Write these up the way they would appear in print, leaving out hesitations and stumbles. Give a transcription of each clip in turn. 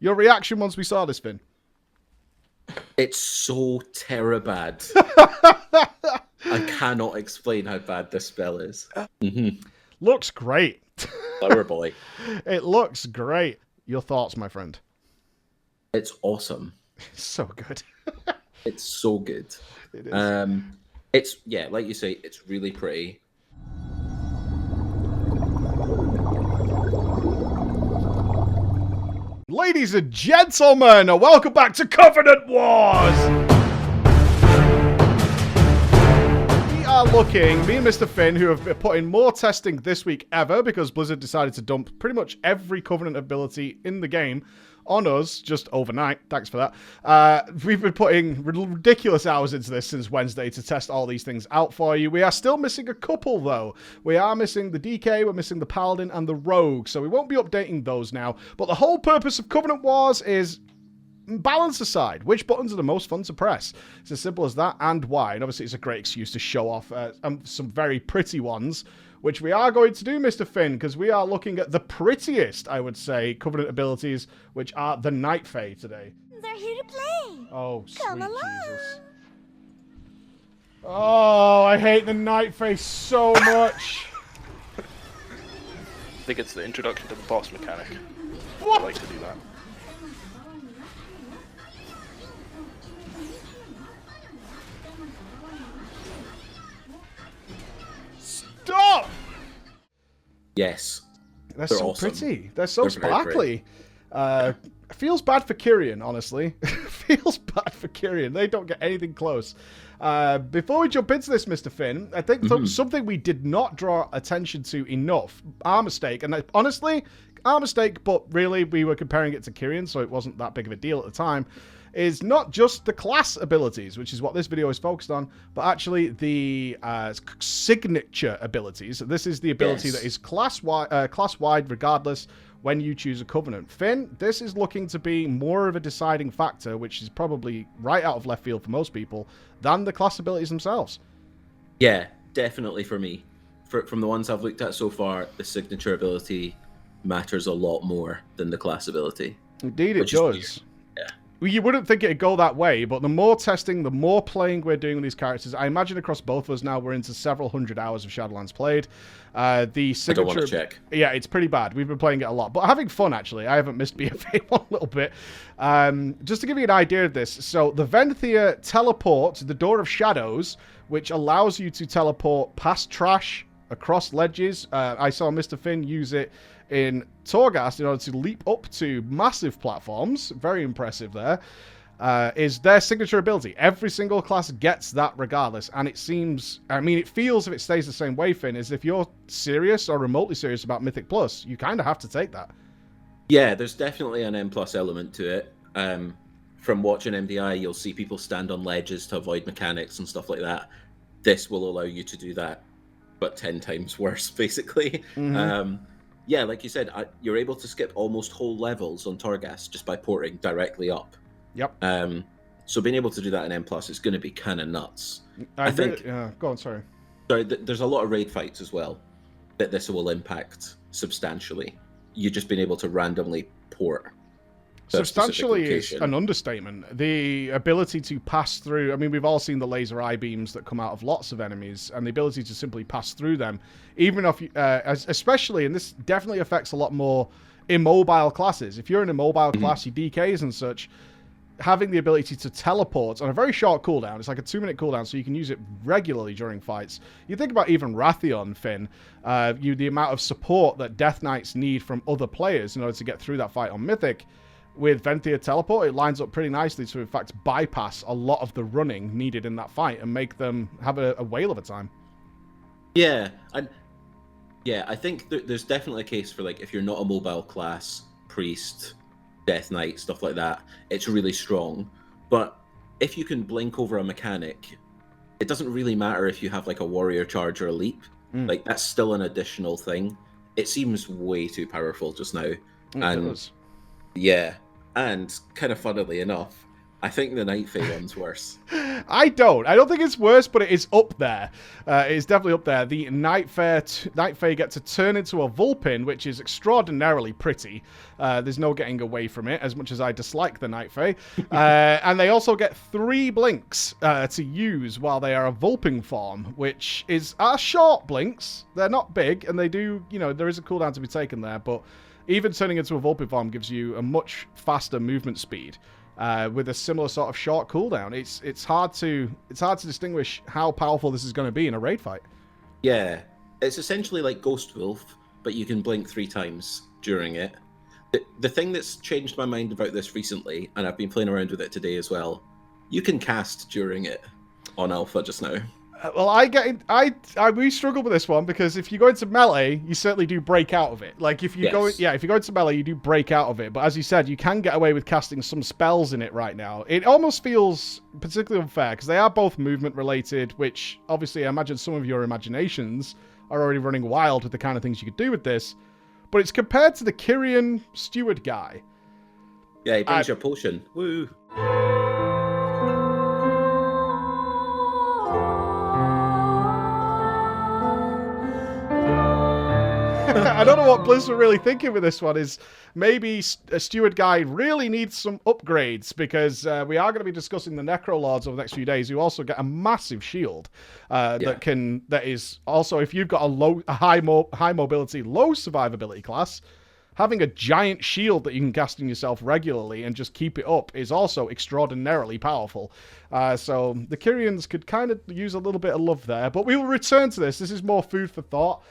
Your reaction once we saw this, Finn? It's so bad. I cannot explain how bad this spell is. Looks great. Flower boy. It looks great. Your thoughts, my friend? It's awesome. It's so good. It's so good. It is. It's, yeah, like you say, it's really pretty. Ladies and gentlemen, welcome back to Covenant Wars! We are looking, me and Mr. Finn, who have put in more testing this week ever because Blizzard decided to dump pretty much every Covenant ability in the game on us just overnight. Thanks for that. We've been putting ridiculous hours into this since Wednesday to test all these things out for you. We are still missing a couple, though. We are missing the DK, we're missing the Paladin, and the Rogue, so we won't be updating those now. But the whole purpose of Covenant Wars is balance aside. Which buttons are the most fun to press? It's as simple as that, and why. And obviously, it's a great excuse to show off some very pretty ones, which we are going to do, Mr. Finn, because we are looking at the prettiest, I would say, Covenant abilities, which are the Night Fae today. They're here to play. Oh, Come sweet along. Jesus. Oh, I hate the Night Fae so much. I think it's the introduction to the boss mechanic. What? I like to do that. Stop! Yes. They're They're so awesome. pretty. They're so They're very sparkly. Feels bad for Kyrian, honestly. Feels bad for Kyrian. They don't get anything close. Before we jump into this, Mr. Finn, I think something we did not draw attention to enough, our mistake, and honestly, our mistake, but really we were comparing it to Kyrian, so it wasn't that big of a deal at the time, is not just the class abilities, which is what this video is focused on, but actually the signature abilities. This is the ability that is class-wide regardless when you choose a Covenant. Finn, this is looking to be more of a deciding factor, which is probably right out of left field for most people, than the class abilities themselves. Yeah, definitely for me. From the ones I've looked at so far, the signature ability matters a lot more than the class ability. Indeed it does. Yeah. You wouldn't think it'd go that way, but the more testing, the more playing we're doing with these characters, I imagine across both of us now, we're into several hundred hours of Shadowlands played. The signature, I don't want to check. Yeah, it's pretty bad. We've been playing it a lot, but having fun, actually. I haven't missed BFA one little bit. Just to give you an idea of this, so the Venthyr teleport to the Door of Shadows, which allows you to teleport past trash, across ledges. I saw Mr. Finn use it in Torghast in order to leap up to massive platforms. Very impressive there. Is their signature ability. Every single class gets that regardless, and it seems, I mean, it feels, if it stays the same way, Finn, is if you're serious or remotely serious about Mythic Plus, you kind of have to take that. Yeah, there's definitely an M+ element to it. From watching MDI, you'll see people stand on ledges to avoid mechanics and stuff like that. This will allow you to do that, but 10 times worse, basically. Yeah, like you said, you're able to skip almost whole levels on Torghast just by porting directly up. Yep. So being able to do that in M+ is going to be kind of nuts. I think... go on, sorry. Sorry, there's a lot of raid fights as well that this will impact substantially. You just being able to randomly port. Substantially is an understatement. The ability to pass through, I mean, we've all seen the laser eye beams that come out of lots of enemies, and the ability to simply pass through them, even if, especially, and this definitely affects a lot more immobile classes. If you're an immobile class, your DKs and such, having the ability to teleport on a very short cooldown, it's like a 2-minute cooldown, so you can use it regularly during fights. You think about even Wrathion, Finn, the amount of support that Death Knights need from other players in order to get through that fight on Mythic. With Venthyr teleport, it lines up pretty nicely to, in fact, bypass a lot of the running needed in that fight and make them have a whale of a time. Yeah, I think there's definitely a case for, like, if you're not a mobile class, Priest, Death Knight, stuff like that, it's really strong. But if you can blink over a mechanic, it doesn't really matter if you have, like, a warrior charge or a leap. Like, that's still an additional thing. It seems way too powerful just now. It does. Yeah. And kind of funnily enough, I think the Night Fae one's worse. I don't think it's worse, but it is up there. It's definitely up there. The Night Fae get to turn into a Vulpin, which is extraordinarily pretty. There's no getting away from it, as much as I dislike the Night Fae. And they also get 3 blinks to use while they are a Vulpin form, which are short blinks. They're not big, and they do, there is a cooldown to be taken there, but even turning into a Vulpin form gives you a much faster movement speed. With a similar sort of short cooldown. It's hard to distinguish how powerful this is going to be in a raid fight. Yeah, it's essentially like Ghost Wolf, but you can blink 3 times during it. The thing that's changed my mind about this recently, and I've been playing around with it today as well, you can cast during it on Alpha just now. Well, we struggle with this one because if you go into melee, you certainly do break out of it. Like if you go into melee, you do break out of it. But as you said, you can get away with casting some spells in it right now. It almost feels particularly unfair because they are both movement related, which obviously I imagine some of your imaginations are already running wild with the kind of things you could do with this. But it's compared to the Kyrian steward guy. Yeah, he brings your potion. Woo! I don't know what Blizz were really thinking with this one. Is maybe a steward guy really needs some upgrades because we are going to be discussing the Necro Lords over the next few days, who also get a massive shield that is also, if you've got a high mobility, low survivability class, having a giant shield that you can cast on yourself regularly and just keep it up is also extraordinarily powerful. So the Kyrians could kind of use a little bit of love there, but we will return to this. This is more food for thought.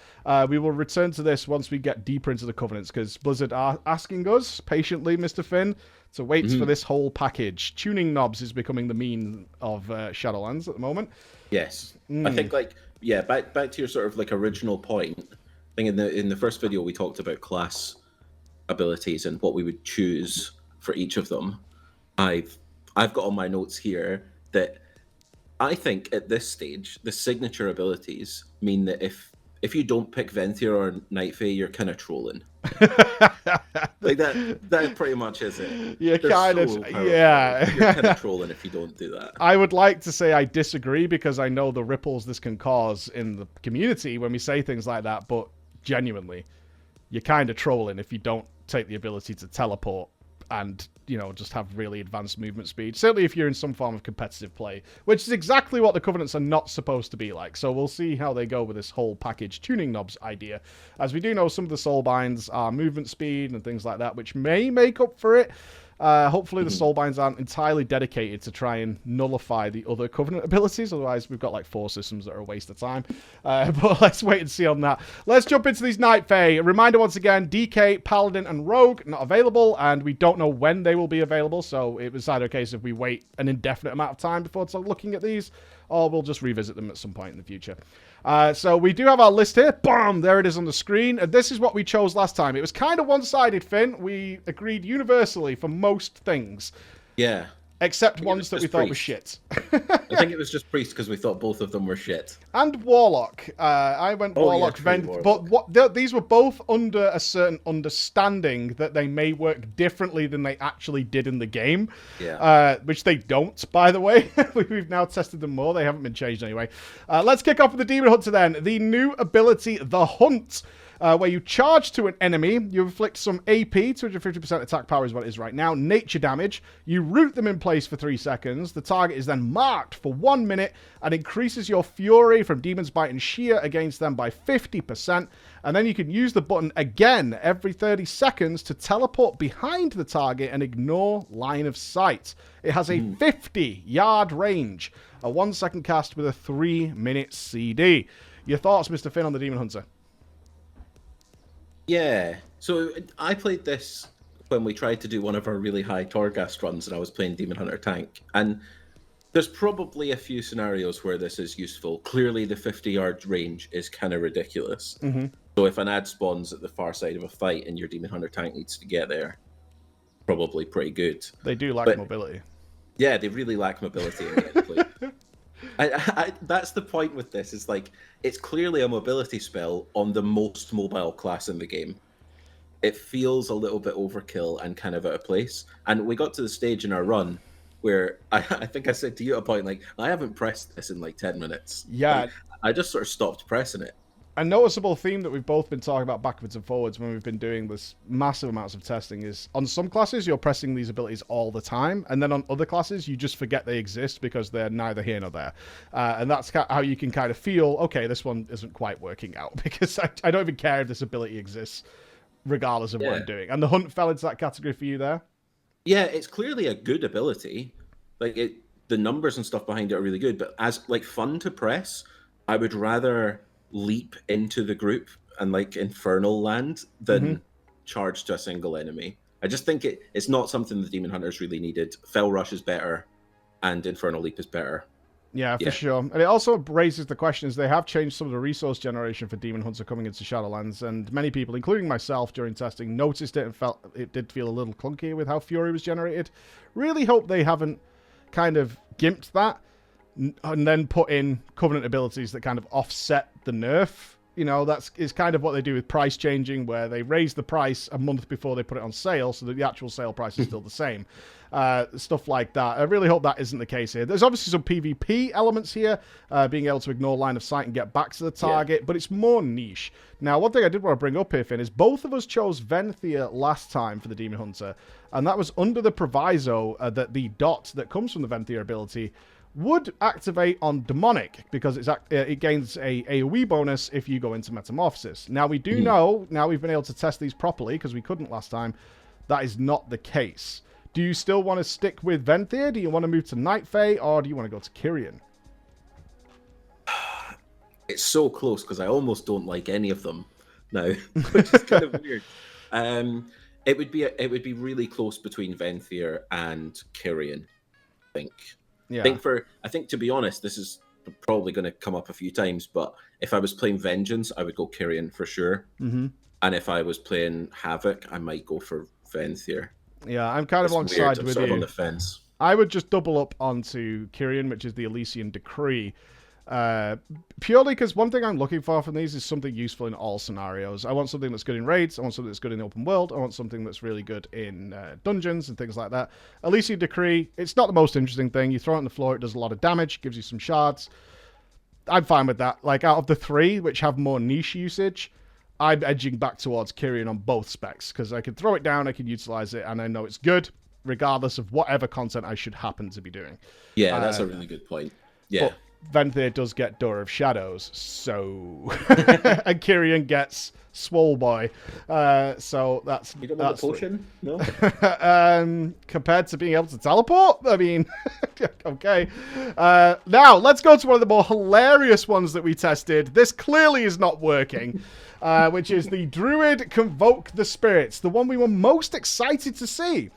We will return to this once we get deeper into the Covenants, because Blizzard are asking us patiently, Mr. Finn, to wait for this whole package. Tuning knobs is becoming the meme of Shadowlands at the moment. Yes. I think, back to your sort of like original point. I think in the first video we talked about class abilities and what we would choose for each of them. I've got on my notes here that I think at this stage the signature abilities mean that if you don't pick Venthyr or Night Fae, you're kind of trolling. Like that pretty much is it. You're kind of trolling if you don't do that. I would like to say I disagree because I know the ripples this can cause in the community when we say things like that, but genuinely, you're kind of trolling if you don't take the ability to teleport and, just have really advanced movement speed. Certainly if you're in some form of competitive play, which is exactly what the Covenants are not supposed to be like. So we'll see how they go with this whole package tuning knobs idea. As we do know, some of the soulbinds are movement speed and things like that, which may make up for it. Hopefully the soulbinds aren't entirely dedicated to try and nullify the other Covenant abilities. Otherwise, we've got like 4 systems that are a waste of time. But let's wait and see on that. Let's jump into these Night Fae. A reminder once again, DK, Paladin, and Rogue not available, and we don't know when they will be available. So it was either a case of we wait an indefinite amount of time before looking at these, or we'll just revisit them at some point in the future. So we do have our list here. Boom! There it is on the screen. And this is what we chose last time. It was kind of one-sided, Finn. We agreed universally for most things. Yeah. Except ones that we thought were shit. I think it was just Priest because we thought both of them were shit. And Warlock. I went Warlock. But these were both under a certain understanding that they may work differently than they actually did in the game. Yeah. Which they don't, by the way. We've now tested them more. They haven't been changed anyway. Let's kick off with the Demon Hunter then. The new ability, The Hunt. Where you charge to an enemy, you inflict some AP, 250% attack power is what it is right now, nature damage, you root them in place for 3 seconds, the target is then marked for 1 minute, and increases your fury from Demon's Bite and Shear against them by 50%, and then you can use the button again every 30 seconds to teleport behind the target and ignore line of sight. It has a 50-yard range, a 1-second cast with a 3-minute CD. Your thoughts, Mr. Finn, on the Demon Hunter? Yeah, so I played this when we tried to do one of our really high Torghast runs and I was playing Demon Hunter Tank. And there's probably a few scenarios where this is useful. Clearly the 50-yard range is kind of ridiculous. So if an ad spawns at the far side of a fight and your Demon Hunter Tank needs to get there, probably pretty good. They do lack mobility. Yeah, they really lack mobility in gameplay. That's the point with this. It's like, it's clearly a mobility spell on the most mobile class in the game. It feels a little bit overkill and kind of out of place. And we got to the stage in our run where I think I said to you at a point, like, I haven't pressed this in like 10 minutes. Yeah. Like, I just sort of stopped pressing it. A noticeable theme that we've both been talking about backwards and forwards when we've been doing this massive amounts of testing is on some classes you're pressing these abilities all the time, and then on other classes you just forget they exist because they're neither here nor there. And that's how you can kind of feel, okay, this one isn't quite working out because I don't even care if this ability exists regardless of what I'm doing. And the hunt fell into that category for you there? Yeah, it's clearly a good ability. Like the numbers and stuff behind it are really good, but as like fun to press, I would rather leap into the group and like infernal land than charge to a single enemy. I just think it's not something the Demon Hunters really needed. Fell Rush is better and Infernal Leap is better. Yeah, for sure. And it also raises the question is they have changed some of the resource generation for Demon Hunter coming into Shadowlands, and many people, including myself during testing, noticed it and felt it did feel a little clunky with how Fury was generated. Really hope they haven't kind of gimped that and then put in Covenant abilities that kind of offset the nerf. You know, is kind of what they do with price changing, where they raise the price a month before they put it on sale so that the actual sale price is still the same. Stuff like that. I really hope that isn't the case here. There's obviously some PvP elements here, being able to ignore line of sight and get back to the target, but it's more niche. Now, one thing I did want to bring up here, Finn, is both of us chose Venthyr last time for the Demon Hunter, and that was under the proviso that the dot that comes from the Venthyr ability would activate on Demonic, because it gains a AoE bonus if you go into Metamorphosis. Now, we do know, now we've been able to test these properly, because we couldn't last time, that is not the case. Do you still want to stick with Venthyr? Do you want to move to Night Fae, or do you want to go to Kyrian? It's so close, because I almost don't like any of them now, which is kind of weird. It would be really close between Venthyr and Kyrian, I think. Yeah. I think to be honest, this is probably going to come up a few times, but if I was playing Vengeance, I would go Kyrian for sure. And if I was playing Havoc, I might go for Venthyr. Yeah, I'm kind of alongside with you. On the fence. I would just double up onto Kyrian, which is the Elysian Decree. Purely because one thing I'm looking for from these is something useful in all scenarios. I want something that's good in raids, I want something that's good in the open world, I want something that's really good in dungeons and things like that. Elysian Decree, it's not the most interesting thing. You throw it on the floor, it does a lot of damage, gives you some shards. I'm fine with that. Like, out of the three, which have more niche usage, I'm edging back towards Kyrian on both specs, because I can throw it down, I can utilize it, and I know it's good, regardless of whatever content I should happen to be doing. Yeah, that's a really good point. Yeah. But Venthyr does get Door of Shadows, so... and Kyrian gets Swole Boy. So that's... You don't want the potion? No? Compared to being able to teleport? I mean, okay. Now, let's go to one of the more hilarious ones that we tested. This clearly is not working. Which is the Druid Convoke the Spirits, the one we were most excited to see.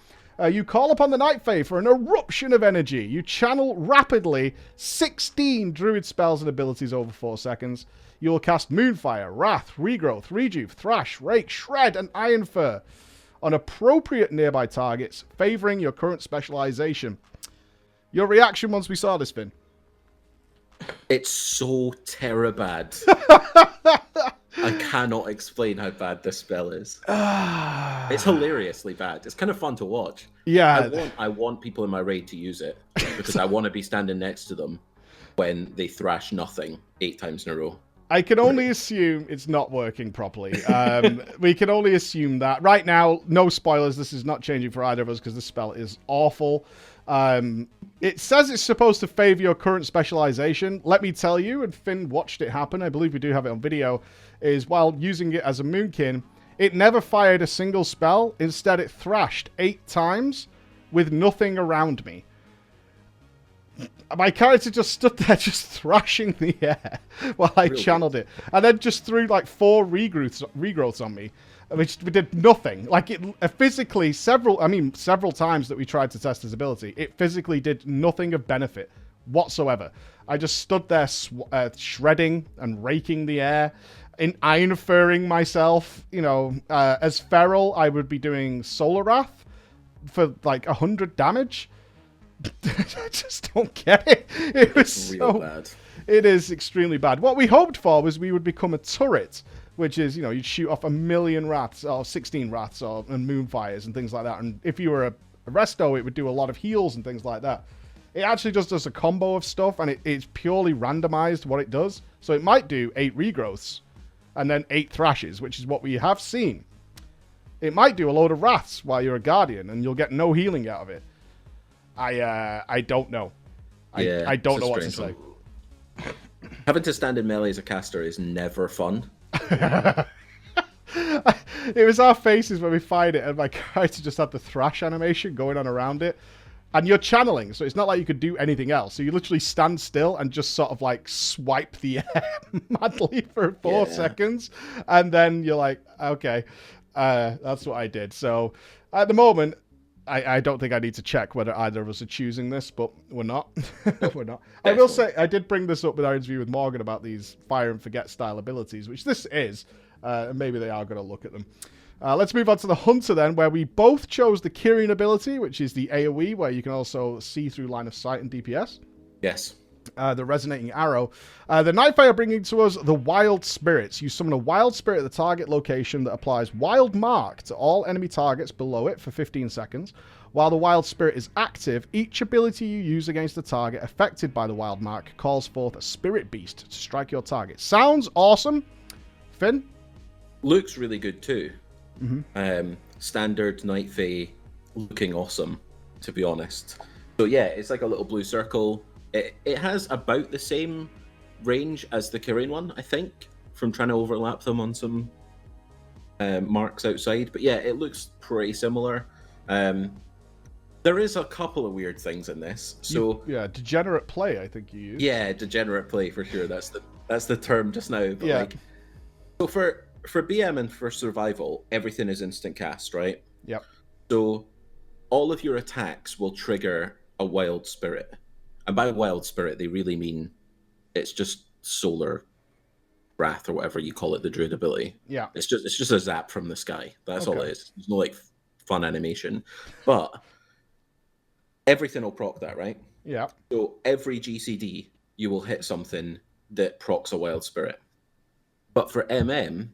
You call upon the Night Fae for an eruption of energy. You channel rapidly 16 Druid spells and abilities over 4 seconds. You will cast Moonfire, Wrath, Regrowth, Rejuve, Thrash, Rake, Shred, and Ironfur on appropriate nearby targets, favoring your current specialization. Your reaction once we saw this, Finn? It's so bad. I cannot explain how bad this spell is. It's hilariously bad. It's kind of fun to watch. Yeah. I want people in my raid to use it because I want to be standing next to them when they thrash nothing 8 times in a row. I can only assume it's not working properly. We can only assume that. Right now, no spoilers. This is not changing for either of us because this spell is awful. It says it's supposed to favor your current specialization. Let me tell you, and Finn watched it happen, I believe we do have it on video, is while using it as a Moonkin, it never fired a single spell. Instead, it thrashed 8 times with nothing around me. My character just stood there just thrashing the air while I channeled it. And then just threw like 4 regrowths on me, which did nothing. Like it physically, several times that we tried to test his ability, it physically did nothing of benefit whatsoever. I just stood there shredding and raking the air, iron-furring myself. You know, as Feral, I would be doing Solar Wrath for like 100 damage. I just don't get it. It was real bad. It is extremely bad. What we hoped for was we would become a turret, which is, you know, you'd shoot off 1,000,000 wraths or 16 wraths and moonfires and things like that. And if you were Resto, it would do a lot of heals and things like that. It actually just does a combo of stuff, and it's purely randomized what it does. So it might do 8 regrowths and then 8 thrashes, which is what we have seen. It might do a load of wraths while you're a guardian, and you'll get no healing out of it. I don't know. I don't know what to say. Having to stand in melee as a caster is never fun. It was our faces when we fired it, and my character just had the thrash animation going on around it. And you're channeling, so it's not like you could do anything else. So you literally stand still and just sort of like swipe the air madly for 4 seconds. And then you're like, okay, that's what I did. So at the moment, I don't think I need to check whether either of us are choosing this, but we're not. We're not. I will say, I did bring this up with our interview with Morgan about these fire and forget style abilities, which this is. And maybe they are going to look at them. Let's move on to the Hunter then, where we both chose the Kyrian ability, which is the AoE, where you can also see through line of sight and DPS. Yes. The Resonating Arrow. The Night Fae are bringing to us the Wild Spirits. You summon a Wild Spirit at the target location that applies Wild Mark to all enemy targets below it for 15 seconds. While the Wild Spirit is active, each ability you use against the target affected by the Wild Mark calls forth a Spirit Beast to strike your target. Sounds awesome. Finn? Looks really good too. Mm-hmm. Standard Night Fae looking awesome, to be honest. So yeah, it's like a little blue circle. It has about the same range as the Kyrian one, I think, from trying to overlap them on some marks outside. But yeah, it looks pretty similar. There is a couple of weird things in this. So degenerate play, I think you use. Yeah, degenerate play for sure. That's the term just now. But yeah. Like, so for BM and for survival, everything is instant cast, right? Yep. So all of your attacks will trigger a Wild Spirit. And by Wild Spirit, they really mean it's just solar wrath or whatever you call it, the druid ability. Yeah. It's just a zap from the sky. That's all it is. There's no like fun animation. But everything will proc that, right? Yeah. So every GCD, you will hit something that procs a Wild Spirit. But for MM,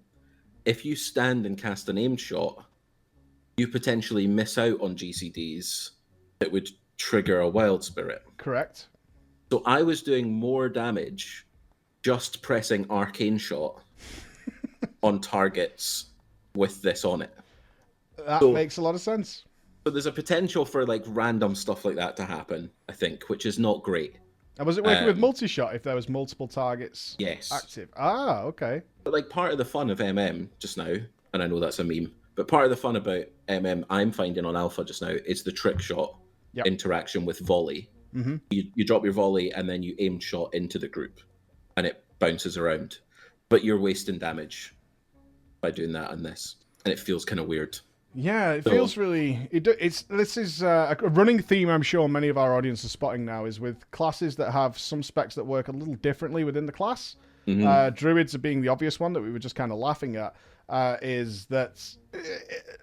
if you stand and cast an aimed shot, you potentially miss out on GCDs that would trigger a Wild Spirit. Correct. So I was doing more damage just pressing Arcane Shot on targets with this on it. That makes a lot of sense. So there's a potential for like random stuff like that to happen, I think, which is not great. And was it working with multi-shot if there was multiple targets active? Ah, okay. But like part of the fun of MM just now, and I know that's a meme, but part of the fun about MM I'm finding on Alpha just now is the trick shot interaction with volley. Mm-hmm. You drop your volley and then you aim shot into the group and it bounces around. But you're wasting damage by doing that on this. And it feels kind of weird. Yeah, it feels really... This is a running theme I'm sure many of our audience are spotting now, is with classes that have some specs that work a little differently within the class. Mm-hmm. Druids are being the obvious one that we were just kind of laughing at, is that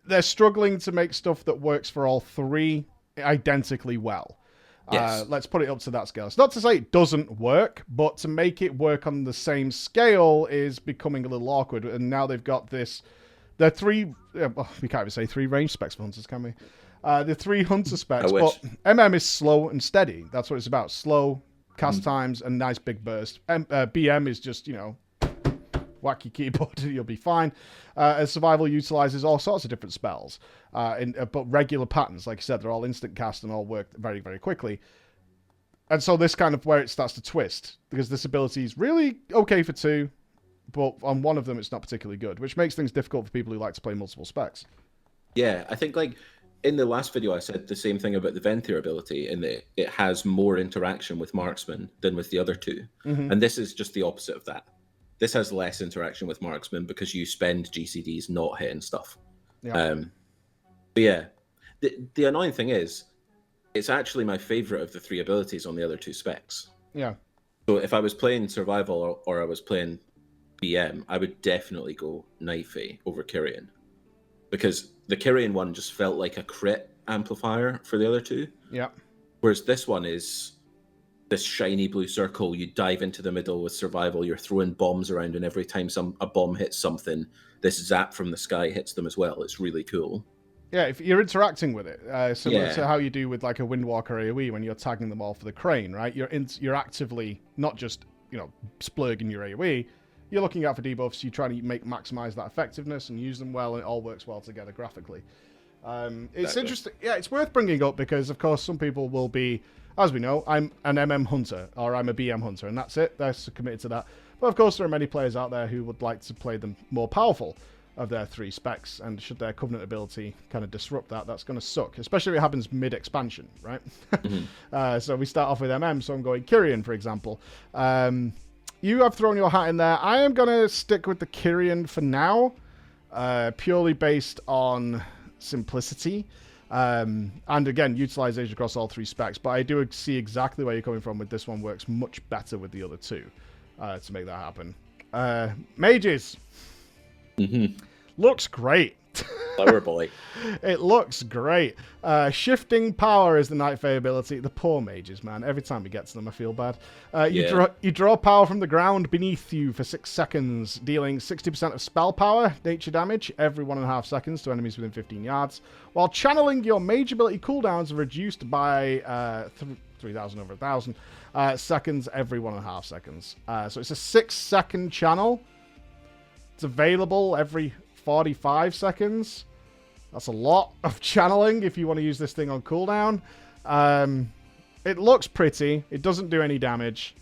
they're struggling to make stuff that works for all three identically well. Yes. Let's put it up to that scale. It's not to say it doesn't work, but to make it work on the same scale is becoming a little awkward. And now they've got this... They're three... Well, we can't even say 3 range specs for hunters, can we? The 3 hunter specs. But MM is slow and steady. That's what it's about. Slow, cast times, and nice big burst. BM is just, whack your keyboard and you'll be fine. As survival utilizes all sorts of different spells. But regular patterns, like I said, they're all instant cast and all work very, very quickly. And so this kind of where it starts to twist. Because this ability is really okay for 2. But on one of them, it's not particularly good, which makes things difficult for people who like to play multiple specs. Yeah, I think like in the last video, I said the same thing about the Venthyr ability, in that it has more interaction with marksman than with the other 2. Mm-hmm. And this is just the opposite of that. This has less interaction with marksman because you spend GCDs not hitting stuff. Yeah. But yeah, the annoying thing is, it's actually my favorite of the 3 abilities on the other 2 specs. Yeah. So if I was playing survival or I was playing BM, I would definitely go Night Fae over Kyrian, because the Kyrian one just felt like a crit amplifier for the other 2. Yeah. Whereas this one is this shiny blue circle. You dive into the middle with survival. You're throwing bombs around, and every time a bomb hits something, this zap from the sky hits them as well. It's really cool. Yeah, if you're interacting with it, similar Yeah. to how you do with like a Windwalker AoE when you're tagging them all for the crane, right? You're actively not just splurging your AoE. You're looking out for debuffs. You try to maximize that effectiveness and use them well, and it all works well together graphically. It's interesting. Yeah, it's worth bringing up because, of course, some people will be, as we know, I'm an MM hunter or I'm a BM hunter, and that's it. They're committed to that. But of course, there are many players out there who would like to play them more powerful of their 3 specs, and should their Covenant ability kind of disrupt that, that's going to suck, especially if it happens mid-expansion, right? So we start off with MM, so I'm going Kyrian, for example. You have thrown your hat in there. I am going to stick with the Kyrian for now, purely based on simplicity. And again, utilization across all 3 specs, but I do see exactly where you're coming from with this one. Works much better with the other 2 to make that happen. Mages. Looks great. Flower boy. It looks great. Shifting power is the Night Fae ability. The poor mages, man. Every time we get to them, I feel bad. You draw power from the ground beneath you for 6 seconds, dealing 60% of spell power, nature damage, every 1.5 seconds to enemies within 15 yards, while channeling your mage ability cooldowns are reduced by 3,000 over 1,000 seconds every 1.5 seconds. So it's a 6-second channel. It's available every 45 seconds. That's a lot of channeling if you want to use this thing on cooldown. It looks pretty. It doesn't do any damage.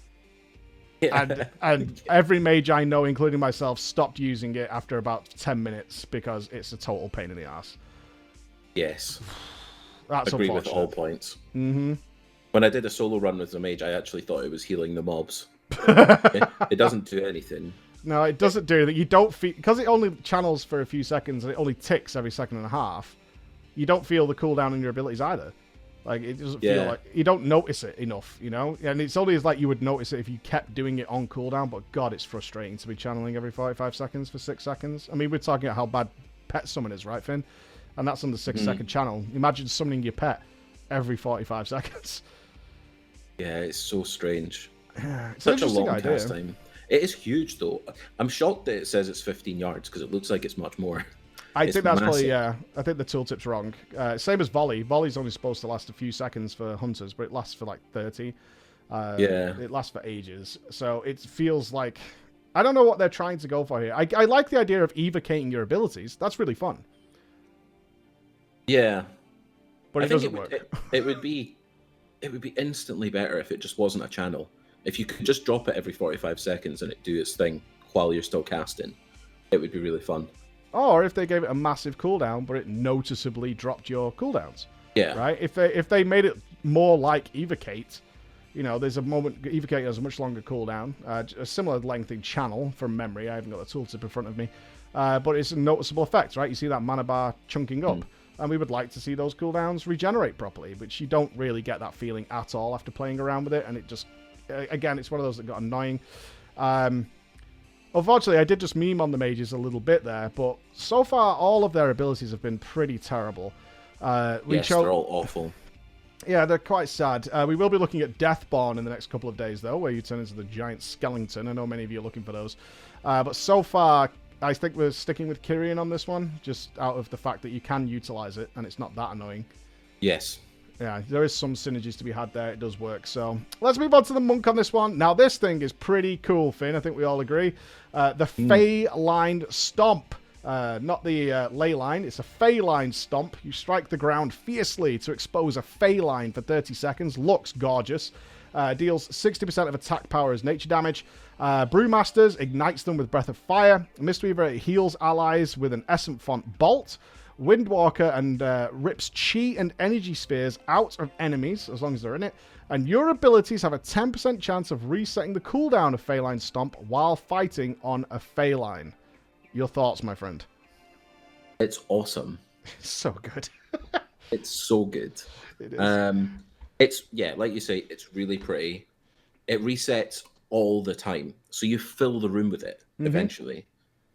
And every mage I know, including myself, stopped using it after about 10 minutes because it's a total pain in the ass. Yes. That's Agree with unfortunate. all points. When I did a solo run with the mage, I actually thought it was healing the mobs. It doesn't do anything. No, it doesn't do that. You don't feel, because it only channels for a few seconds and it only ticks every 1.5 seconds. You don't feel the cooldown in your abilities either. Like, it doesn't feel like, you don't notice it enough, And it's only as like you would notice it if you kept doing it on cooldown. But God, it's frustrating to be channeling every 45 seconds for 6 seconds. I mean, we're talking about how bad pet summon is, right, Finn? And that's on the 6-second channel. Imagine summoning your pet every 45 seconds. Yeah, it's so strange. It's Such a an interesting long idea. cast time. It is huge, though. I'm shocked that it says it's 15 yards, because it looks like it's much more. I It's think that's massive. probably, I think the tooltip's wrong. Same as volley. Volley's only supposed to last a few seconds for hunters, but it lasts for like 30. It lasts for ages. So it feels like, I don't know what they're trying to go for here. I like the idea of evocating your abilities. That's really fun. Yeah. But it I think doesn't work. It would be instantly better if it just wasn't a channel. If you could just drop it every 45 seconds and it do its thing while you're still casting, it would be really fun. Or if they gave it a massive cooldown, but it noticeably dropped your cooldowns. Yeah. Right? If they made it more like Evocate, there's a moment, Evocate has a much longer cooldown, a similar lengthy channel from memory. I haven't got the tooltip in front of me. But it's a noticeable effect, right? You see that mana bar chunking up. And we would like to see those cooldowns regenerate properly, which you don't really get that feeling at all after playing around with it. And it just, again, it's one of those that got annoying. Unfortunately, I did just meme on the mages a little bit there, but so far all of their abilities have been pretty terrible. Yes, they're all awful. Yeah, they're quite sad. We will be looking at Deathborn in the next couple of days, though, where you turn into the giant skeleton. I know many of you are looking for those. But so far, I think we're sticking with Kyrian on this one, just out of the fact that you can utilize it, and it's not that annoying. Yes. Yeah, there is some synergies to be had there. It does work. So let's move on to the monk on this one. Now, this thing is pretty cool, Finn. I think we all agree. The Fae-lined Stomp. Not the ley line. It's a Fae-lined Stomp. You strike the ground fiercely to expose a Fae line for 30 seconds. Looks gorgeous. Deals 60% of attack power as nature damage. Brewmasters ignites them with Breath of Fire. Mistweaver heals allies with an Essence Font Bolt. Windwalker and rips chi and energy spheres out of enemies, as long as they're in it. And your abilities have a 10% chance of resetting the cooldown of Faeline Stomp while fighting on a Faeline. Your thoughts, my friend? It's awesome. So good. It's so good. It is. It's, like you say, it's really pretty. It resets all the time. So you fill the room with it eventually.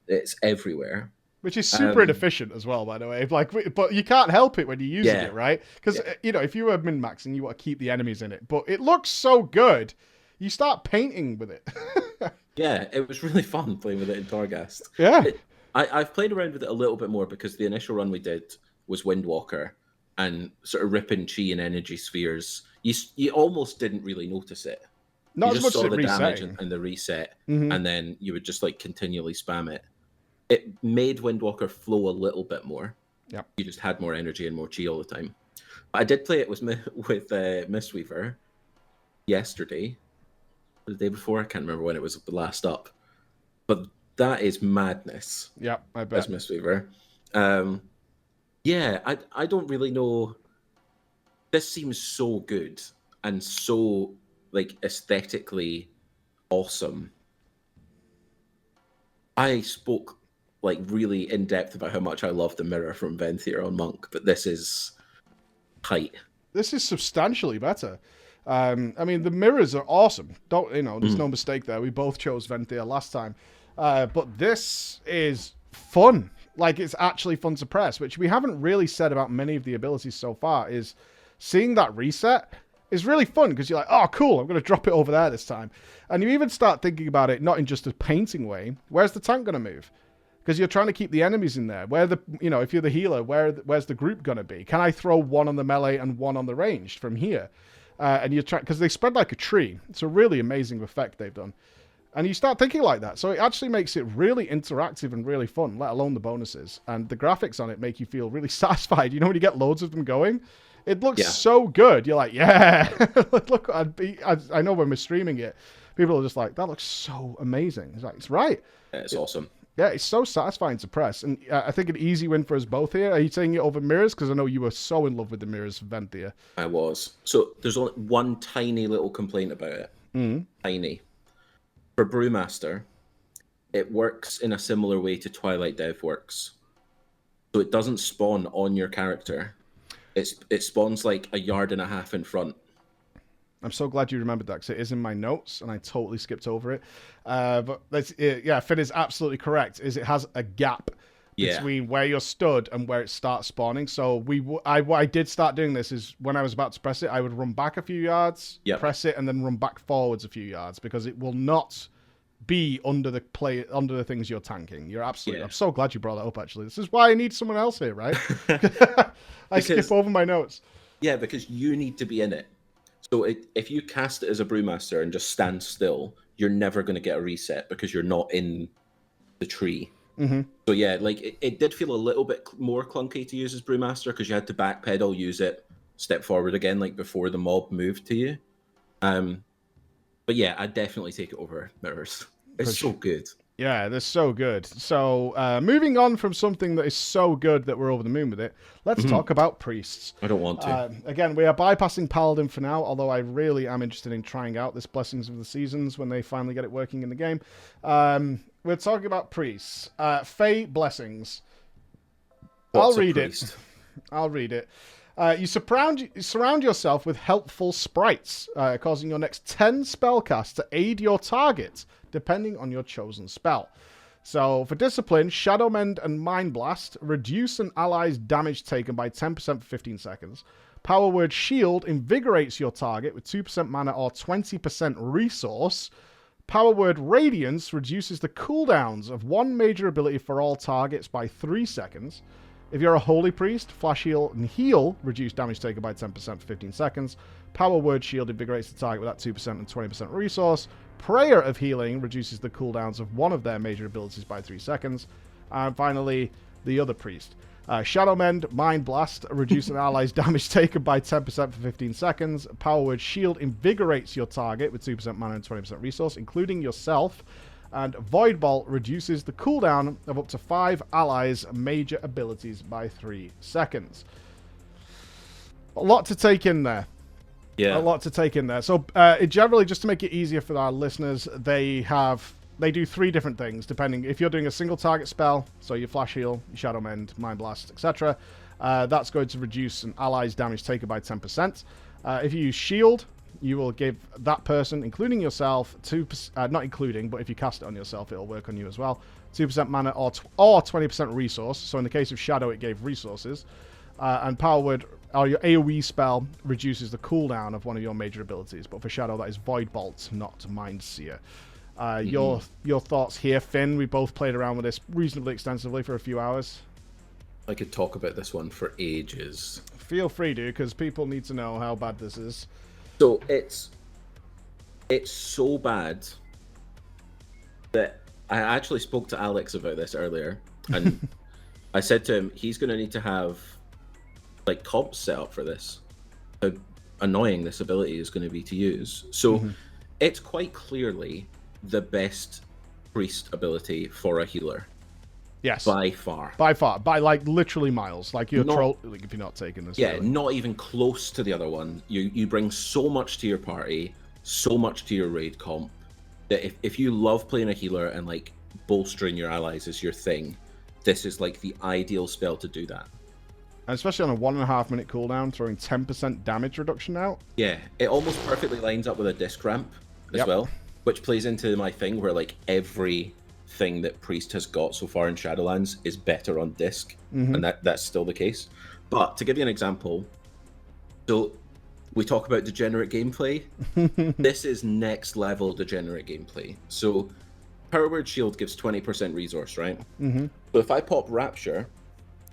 It's everywhere. Which is super inefficient as well, by the way. But you can't help it when you're using it, right? Because, if you were min-maxing, you want to keep the enemies in it. But it looks so good, you start painting with it. Yeah, it was really fun playing with it in Torghast. Yeah. I've played around with it a little bit more because the initial run we did, was Windwalker and sort of ripping chi and energy spheres, you almost didn't really notice it. Not you as just much saw as the it damage resetting. and the reset, Mhm. and then you would just like continually spam it. It made Windwalker flow a little bit more. Yep. You just had more energy and more chi all the time. But I did play it with Mistweaver yesterday, the day before. I can't remember when it was the last up, but that is madness. Yep, I bet. As Mistweaver. Yeah, I don't really know. This seems so good and so like aesthetically awesome. I spoke like really in depth about how much I love the mirror from Venthyr on Monk, but this is tight. This is substantially better. I mean, the mirrors are awesome. There's no mistake there. We both chose Venthyr last time. But this is fun. Like, it's actually fun to press, which we haven't really said about many of the abilities so far, is seeing that reset is really fun because you're like, oh, cool, I'm going to drop it over there this time. And you even start thinking about it not in just a painting way. Where's the tank going to move? Because you're trying to keep the enemies in there. If you're the healer, where's the group going to be? Can I throw one on the melee and one on the ranged from here? And you're trying, because they spread like a tree. It's a really amazing effect they've done. And you start thinking like that. So it actually makes it really interactive and really fun, let alone the bonuses. And the graphics on it make you feel really satisfied. You know, when you get loads of them going, it looks so good. You're like, yeah, look, I know when we're streaming it, people are just like, that looks so amazing. It's like, it's right. Yeah, it's awesome. Yeah, it's so satisfying to press. And I think an easy win for us both here. Are you taking it over mirrors? Because I know you were so in love with the mirrors of Venthyr. I was. So there's only one tiny little complaint about it. Tiny. For Brewmaster, it works in a similar way to Twilight Dev works. So it doesn't spawn on your character. It spawns like a yard and a half in front. I'm so glad you remembered that because it is in my notes and I totally skipped over it. But Finn is absolutely correct. It has a gap between where you're stood and where it starts spawning. So what I did start doing this is when I was about to press it, I would run back a few yards, press it, and then run back forwards a few yards because it will not be under the things you're tanking. You're absolutely. I'm so glad you brought that up. Actually, this is why I need someone else here, right? I skip over my notes. Yeah, because you need to be in it. So if you cast it as a Brewmaster and just stand still, you're never going to get a reset because you're not in the tree. So yeah, like it did feel a little bit more clunky to use as Brewmaster because you had to backpedal, use it, step forward again, like before the mob moved to you. But yeah, I'd definitely take it over mirrors. It's so good. Yeah, they're so good. So moving on from something that is so good that we're over the moon with it, let's talk about priests. I don't want to. Again, we are bypassing Paladin for now, although I really am interested in trying out this Blessings of the Seasons when they finally get it working in the game. We're talking about priests. FAE Blessings. I'll read it. You surround yourself with helpful sprites, causing your next 10 spellcasts to aid your target, depending on your chosen spell. So, for Discipline, Shadow Mend and Mind Blast reduce an ally's damage taken by 10% for 15 seconds. Power Word Shield invigorates your target with 2% mana or 20% resource. Power Word Radiance reduces the cooldowns of one major ability for all targets by 3 seconds. If you're a Holy Priest, Flash Heal and Heal reduce damage taken by 10% for 15 seconds. Power Word Shield invigorates the target with that 2% and 20% resource. Prayer of Healing reduces the cooldowns of one of their major abilities by 3 seconds. And finally, the other priest. Shadow Mend, Mind Blast reduce an ally's damage taken by 10% for 15 seconds. Power Word Shield invigorates your target with 2% mana and 20% resource, including yourself. And Void Bolt reduces the cooldown of up to 5 allies' major abilities by 3 seconds. A lot to take in there. Yeah. A lot to take in there. So, generally, just to make it easier for our listeners, they do 3 different things, depending if you're doing a single target spell, so your Flash Heal, your Shadow Mend, Mind Blast, etc. That's going to reduce an ally's damage taken by 10%. If you use Shield, you will give that person, including yourself, 2%, not including, but if you cast it on yourself, it'll work on you as well, 2% mana or 20% resource. So in the case of Shadow, it gave resources. And Power Word, or your AoE spell, reduces the cooldown of one of your major abilities. But for Shadow, that is Void Bolt, not Mind Seer. Your thoughts here, Finn? We both played around with this reasonably extensively for a few hours. talk about this one for ages. Feel free to, because people need to know how bad this is. So it's so bad that I actually spoke to Alex about this earlier, and I said to him, he's going to need to have like comps set up for this. How annoying this ability is going to be to use. So it's quite clearly the best priest ability for a healer. Yes. By far. By like literally miles. Like you're like, if you're not taking this. Yeah, really. Not even close to the other one. You bring so much to your party, so much to your raid comp, that if you love playing a healer and like bolstering your allies is your thing, this is like the ideal spell to do that. And especially on a 1.5 minute cooldown, throwing 10% damage reduction out. Yeah, it almost perfectly lines up with a disc ramp as well, which plays into my thing where like every thing that Priest has got so far in Shadowlands is better on disc, and that's still the case. But to give you an example, so we talk about degenerate gameplay. This is next level degenerate gameplay. So Power Word Shield gives 20% resource, right? So if I pop Rapture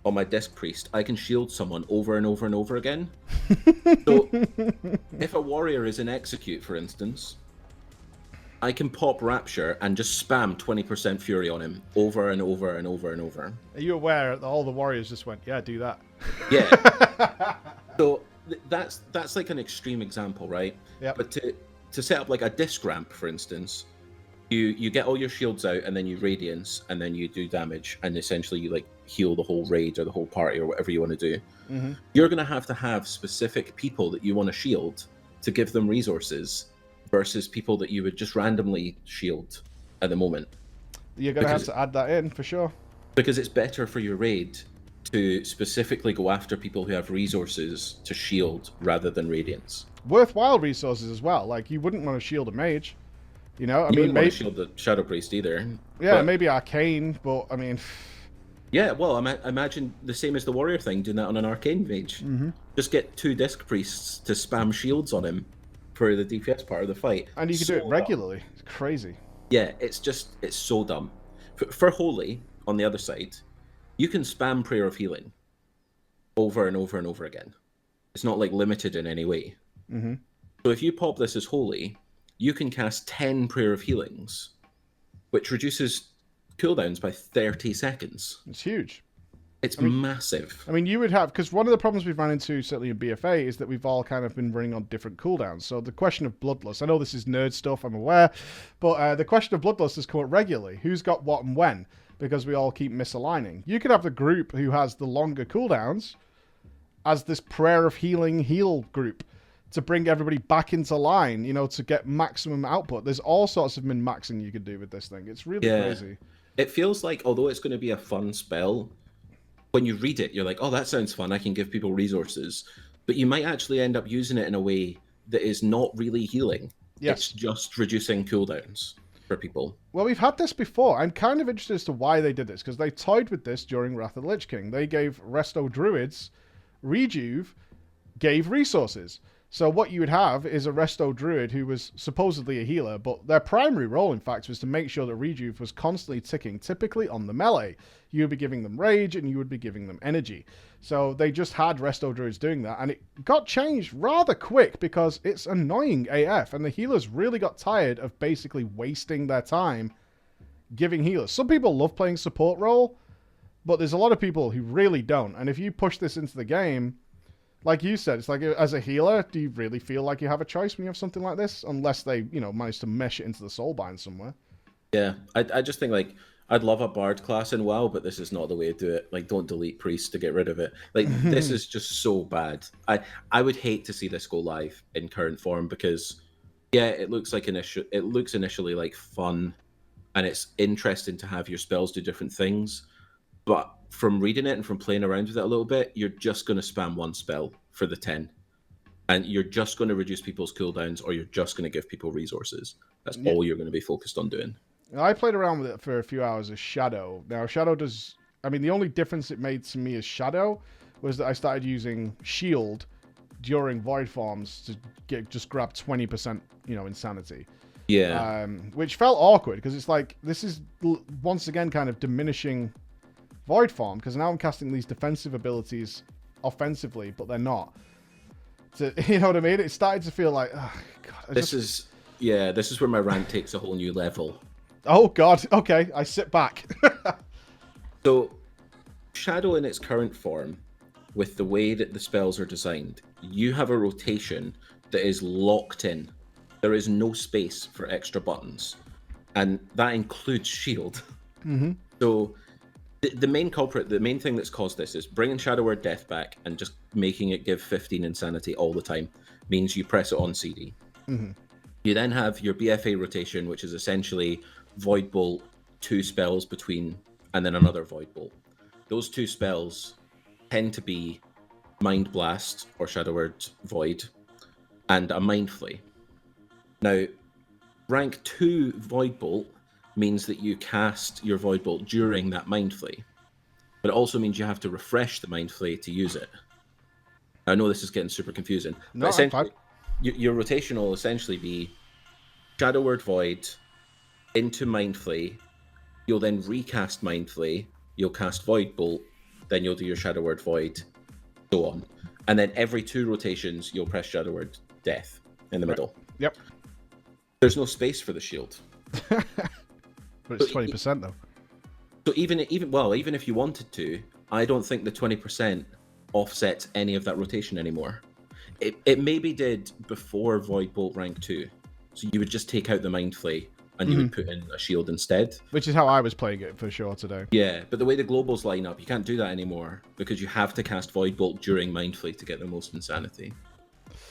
on my disc priest, I can shield someone over and over and over again. So if a warrior is in execute, for instance, I can pop Rapture and just spam 20% Fury on him over and over and over and over. Are you aware that all the warriors just went, yeah, do that? Yeah. So that's like an extreme example, right? Yeah. But to set up like a disc ramp, for instance, you get all your shields out and then you radiance and then you do damage and essentially you like heal the whole raid or the whole party or whatever you want to do. You're going to have specific people that you want to shield to give them resources versus people that you would just randomly shield at the moment. You're going to have to add that in for sure. Because it's better for your raid to specifically go after people who have resources to shield rather than radiance. Worthwhile resources as well. Like you wouldn't want to shield a mage. You know, I mean, maybe shield the Shadow Priest either. Yeah, but maybe Arcane, but I mean, yeah. Well, imagine the same as the warrior thing, doing that on an Arcane mage. Just get 2 disc priests to spam shields on him for the DPS part of the fight, and you can do it regularly. It's crazy. Yeah, it's so dumb. For Holy, on the other side, you can spam Prayer of Healing over and over and over again. It's not like limited in any way. So if you pop this as Holy, you can cast 10 Prayer of Healings, which reduces cooldowns by 30 seconds. It's huge. It's massive. I mean, you would have, because one of the problems we've run into, certainly in BFA, is that we've all kind of been running on different cooldowns. So the question of Bloodlust, I know this is nerd stuff, I'm aware, but the question of Bloodlust has come up regularly. Who's got what and when? Because we all keep misaligning. You could have the group who has the longer cooldowns as this Prayer of Healing heal group to bring everybody back into line, you know, to get maximum output. There's all sorts of min-maxing you could do with this thing. It's really crazy. It feels like, although it's going to be a fun spell, when you read it, you're like, oh, that sounds fun. I can give people resources. But you might actually end up using it in a way that is not really healing. Yes. It's just reducing cooldowns for people. Well, we've had this before. I'm kind of interested as to why they did this, because they toyed with this during Wrath of the Lich King. They gave Resto Druids, Rejuve, gave resources. So what you would have is a Resto Druid who was supposedly a healer, but their primary role, in fact, was to make sure that Rejuve was constantly ticking, typically on the melee. You would be giving them rage, and you would be giving them energy. So they just had Resto Druids doing that, and it got changed rather quick because it's annoying AF, and the healers really got tired of basically wasting their time giving healers. Some people love playing support role, but there's a lot of people who really don't, and if you push this into the game, like you said, it's like, as a healer, do you really feel like you have a choice when you have something like this? Unless they, you know, manage to mesh it into the soulbind somewhere. Yeah, I just think, like, I'd love a bard class in WoW, but this is not the way to do it. Like, don't delete priest to get rid of it. Like, this is just so bad. I would hate to see this go live in current form because, yeah, it looks initially like fun, and it's interesting to have your spells do different things. But from reading it and from playing around with it a little bit, you're just going to spam one spell for the 10. And you're just going to reduce people's cooldowns, or you're just going to give people resources. That's all you're going to be focused on doing. I played around with it for a few hours as Shadow. Now, Shadow does... I mean, the only difference it made to me as Shadow was that I started using Shield during Void Forms to just grab 20%, you know, Insanity. Yeah. Which felt awkward, because it's like, this is, once again, kind of diminishing void form, because now I'm casting these defensive abilities offensively, but they're not. So, you know what I mean? It started to feel like, oh, God. This is where my rank takes a whole new level. Oh, God. Okay, I sit back. So, Shadow in its current form, with the way that the spells are designed, you have a rotation that is locked in. There is no space for extra buttons. And that includes shield. Mm-hmm. So, the main culprit, the main thing that's caused this is bringing Shadow Word Death back and just making it give 15 insanity all the time means you press it on CD. Mm-hmm. You then have your BFA rotation, which is essentially Void Bolt, 2 spells between, and then another Void Bolt. Those 2 spells tend to be Mind Blast or Shadow Word Void and a Mind Flay. Now, rank 2 Void Bolt means that you cast your Void Bolt during that Mind Flay, but it also means you have to refresh the Mind Flay to use it. I know this is getting super confusing, No, but essentially, your rotation will essentially be Shadow Word Void into Mind Flay. You'll then recast Mind Flay. You'll cast Void Bolt. Then you'll do your Shadow Word Void, so on. And then every 2 rotations, you'll press Shadow Word Death in the middle. Yep. There's no space for the shield. But it's 20% though. So even if you wanted to, I don't think the 20% offsets any of that rotation anymore. It maybe did before Void Bolt rank 2. So you would just take out the Mind Flay and you would put in a shield instead. Which is how I was playing it for sure today. Yeah, but the way the globals line up, you can't do that anymore because you have to cast Void Bolt during Mind Flay to get the most insanity.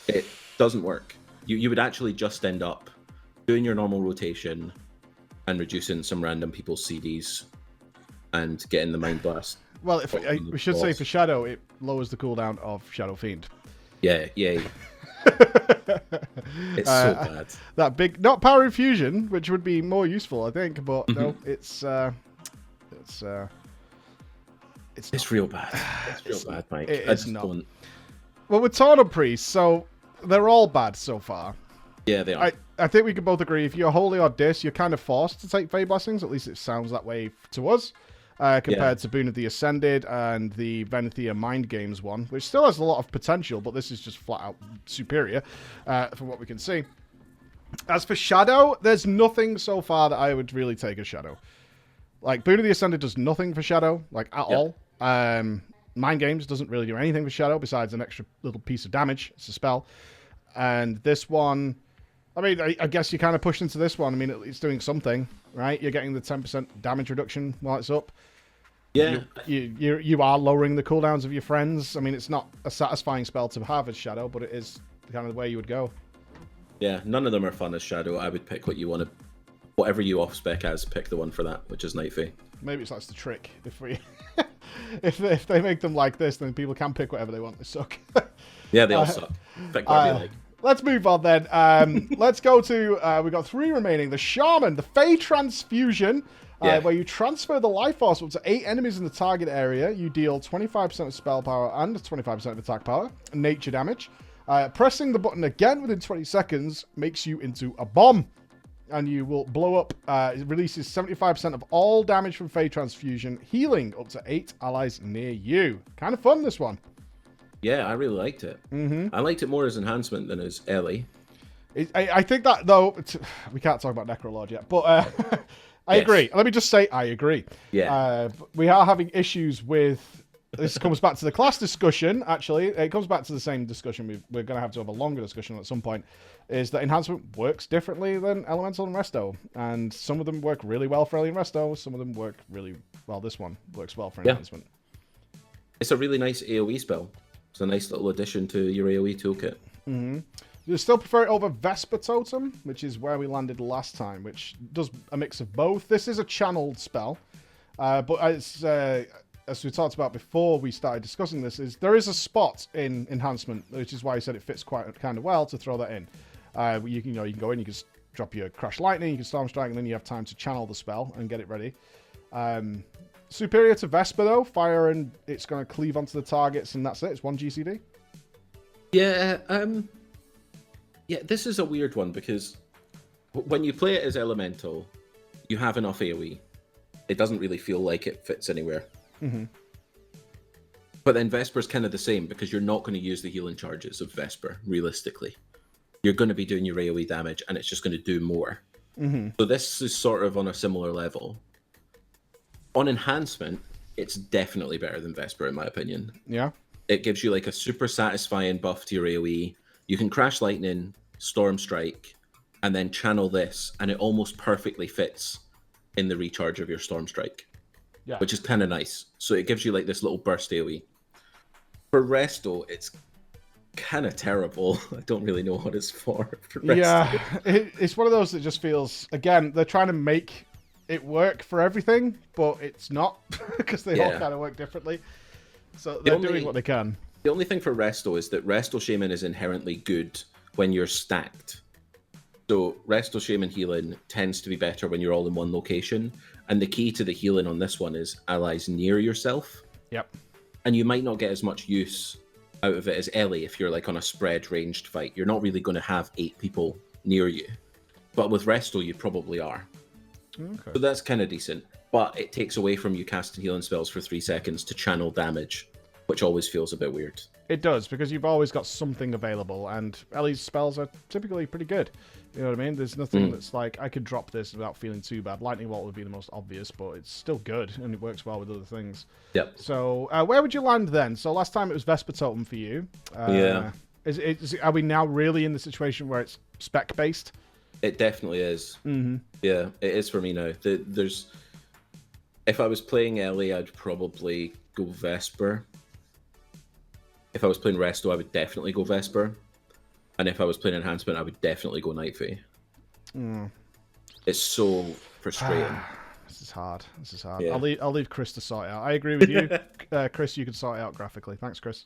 It doesn't work. You would actually just end up doing your normal rotation and reducing some random people's CDs and getting the Mind Blast. Well, we should say for Shadow, it lowers the cooldown of Shadow Fiend. Yeah. It's so bad. That big, not Power Infusion, which would be more useful, I think, but no, it's real bad. It's real bad, Mike. It's not. Don't... Well, with Tornado Priest, so they're all bad so far. Yeah, they are. I think we can both agree, if you're Holy or Dis, you're kind of forced to take Fae Blessings, at least it sounds that way to us. Compared to Boon of the Ascended and the Venthyr Mind Games one, which still has a lot of potential, but this is just flat out superior from what we can see. As for Shadow, there's nothing so far that I would really take as Shadow. Like, Boon of the Ascended does nothing for Shadow, like, at all. Mind Games doesn't really do anything for Shadow besides an extra little piece of damage. It's a spell. And this one, I mean, I guess you kind of pushed into this one. I mean, it's doing something, right? You're getting the 10% damage reduction while it's up. Yeah. You are lowering the cooldowns of your friends. I mean, it's not a satisfying spell to have as Shadow, but it is kind of the way you would go. Yeah, none of them are fun as Shadow. I would pick what you want to... Whatever you off-spec as, pick the one for that, which is Night Fae. Maybe that's the trick. If we... if they make them like this, then people can pick whatever they want. They suck. Yeah, they all suck. Pick whatever you like. Let's move on then. Let's go to... we've got 3 remaining. The Shaman, the FAE Transfusion, where you transfer the life force up to 8 enemies in the target area. You deal 25% of spell power and 25% of attack power, nature damage. Pressing the button again within 20 seconds makes you into a bomb. And you will blow up. It releases 75% of all damage from FAE Transfusion, healing up to 8 allies near you. Kind of fun, this one. Yeah, I really liked it. I liked it more as enhancement than as Ellie. I think that, though, we can't talk about Necrolord yet, but I agree. Let me just say I agree. Yeah. We are having issues with... This comes back to the class discussion, actually. It comes back to the same discussion we're going to have a longer discussion at some point, is that enhancement works differently than Elemental and Resto. And some of them work really well for Ellie and Resto. Some of them work really... Well, this one works well for enhancement. It's a really nice AoE spell. It's a nice little addition to your AoE toolkit. You still prefer it over Vesper Totem, which is where we landed last time, which does a mix of both. This is a channeled spell, but as we talked about before we started discussing this, there is a spot in enhancement, which is why I said it fits quite kind of well to throw that in. You can go in, you can drop your Crash Lightning, you can Storm Strike, and then you have time to channel the spell and get it ready. Superior to Vesper, though. Fire, and it's going to cleave onto the targets, and that's it. It's 1 GCD. Yeah, this is a weird one, because when you play it as Elemental, you have enough AoE. It doesn't really feel like it fits anywhere. Mm-hmm. But then Vesper's kind of the same, because you're not going to use the healing charges of Vesper, realistically. You're going to be doing your AoE damage, and it's just going to do more. Mm-hmm. So this is sort of on a similar level. On enhancement, it's definitely better than Vesper, in my opinion. Yeah. It gives you like a super satisfying buff to your AoE. You can Crash Lightning, Storm Strike, and then channel this, and it almost perfectly fits in the recharge of your Storm Strike. Yeah. Which is kind of nice. So it gives you like this little burst AoE. For Resto, it's kind of terrible. I don't really know what it's for Resto. Yeah, it's one of those that just feels, again, they're trying to make it work for everything, but it's not, because they all kind of work differently. So they're doing what they can. The only thing for Resto is that Resto Shaman is inherently good when you're stacked. So Resto Shaman healing tends to be better when you're all in one location. And the key to the healing on this one is allies near yourself. Yep. And you might not get as much use out of it as Ellie if you're like on a spread ranged fight. You're not really going to have 8 people near you. But with Resto, you probably are. Okay. So that's kind of decent. But it takes away from you casting healing spells for 3 seconds to channel damage, which always feels a bit weird. It does, because you've always got something available, and Ellie's spells are typically pretty good. You know what I mean? There's nothing that's like, I could drop this without feeling too bad. Lightning Bolt would be the most obvious, but it's still good, and it works well with other things. Yep. So, where would you land then? So last time it was Vesper Totem for you. Yeah. Are we now really in the situation where it's spec-based? It definitely is. Mm-hmm. Yeah, it is for me now. There's, if I was playing Ellie, I'd probably go Vesper. If I was playing Resto, I would definitely go Vesper. And if I was playing Enhancement, I would definitely go Night Fae. It's so frustrating. This is hard. This is hard. Yeah. I'll leave Chris to sort it out. I agree with you. Chris, you can sort it out graphically. Thanks, Chris.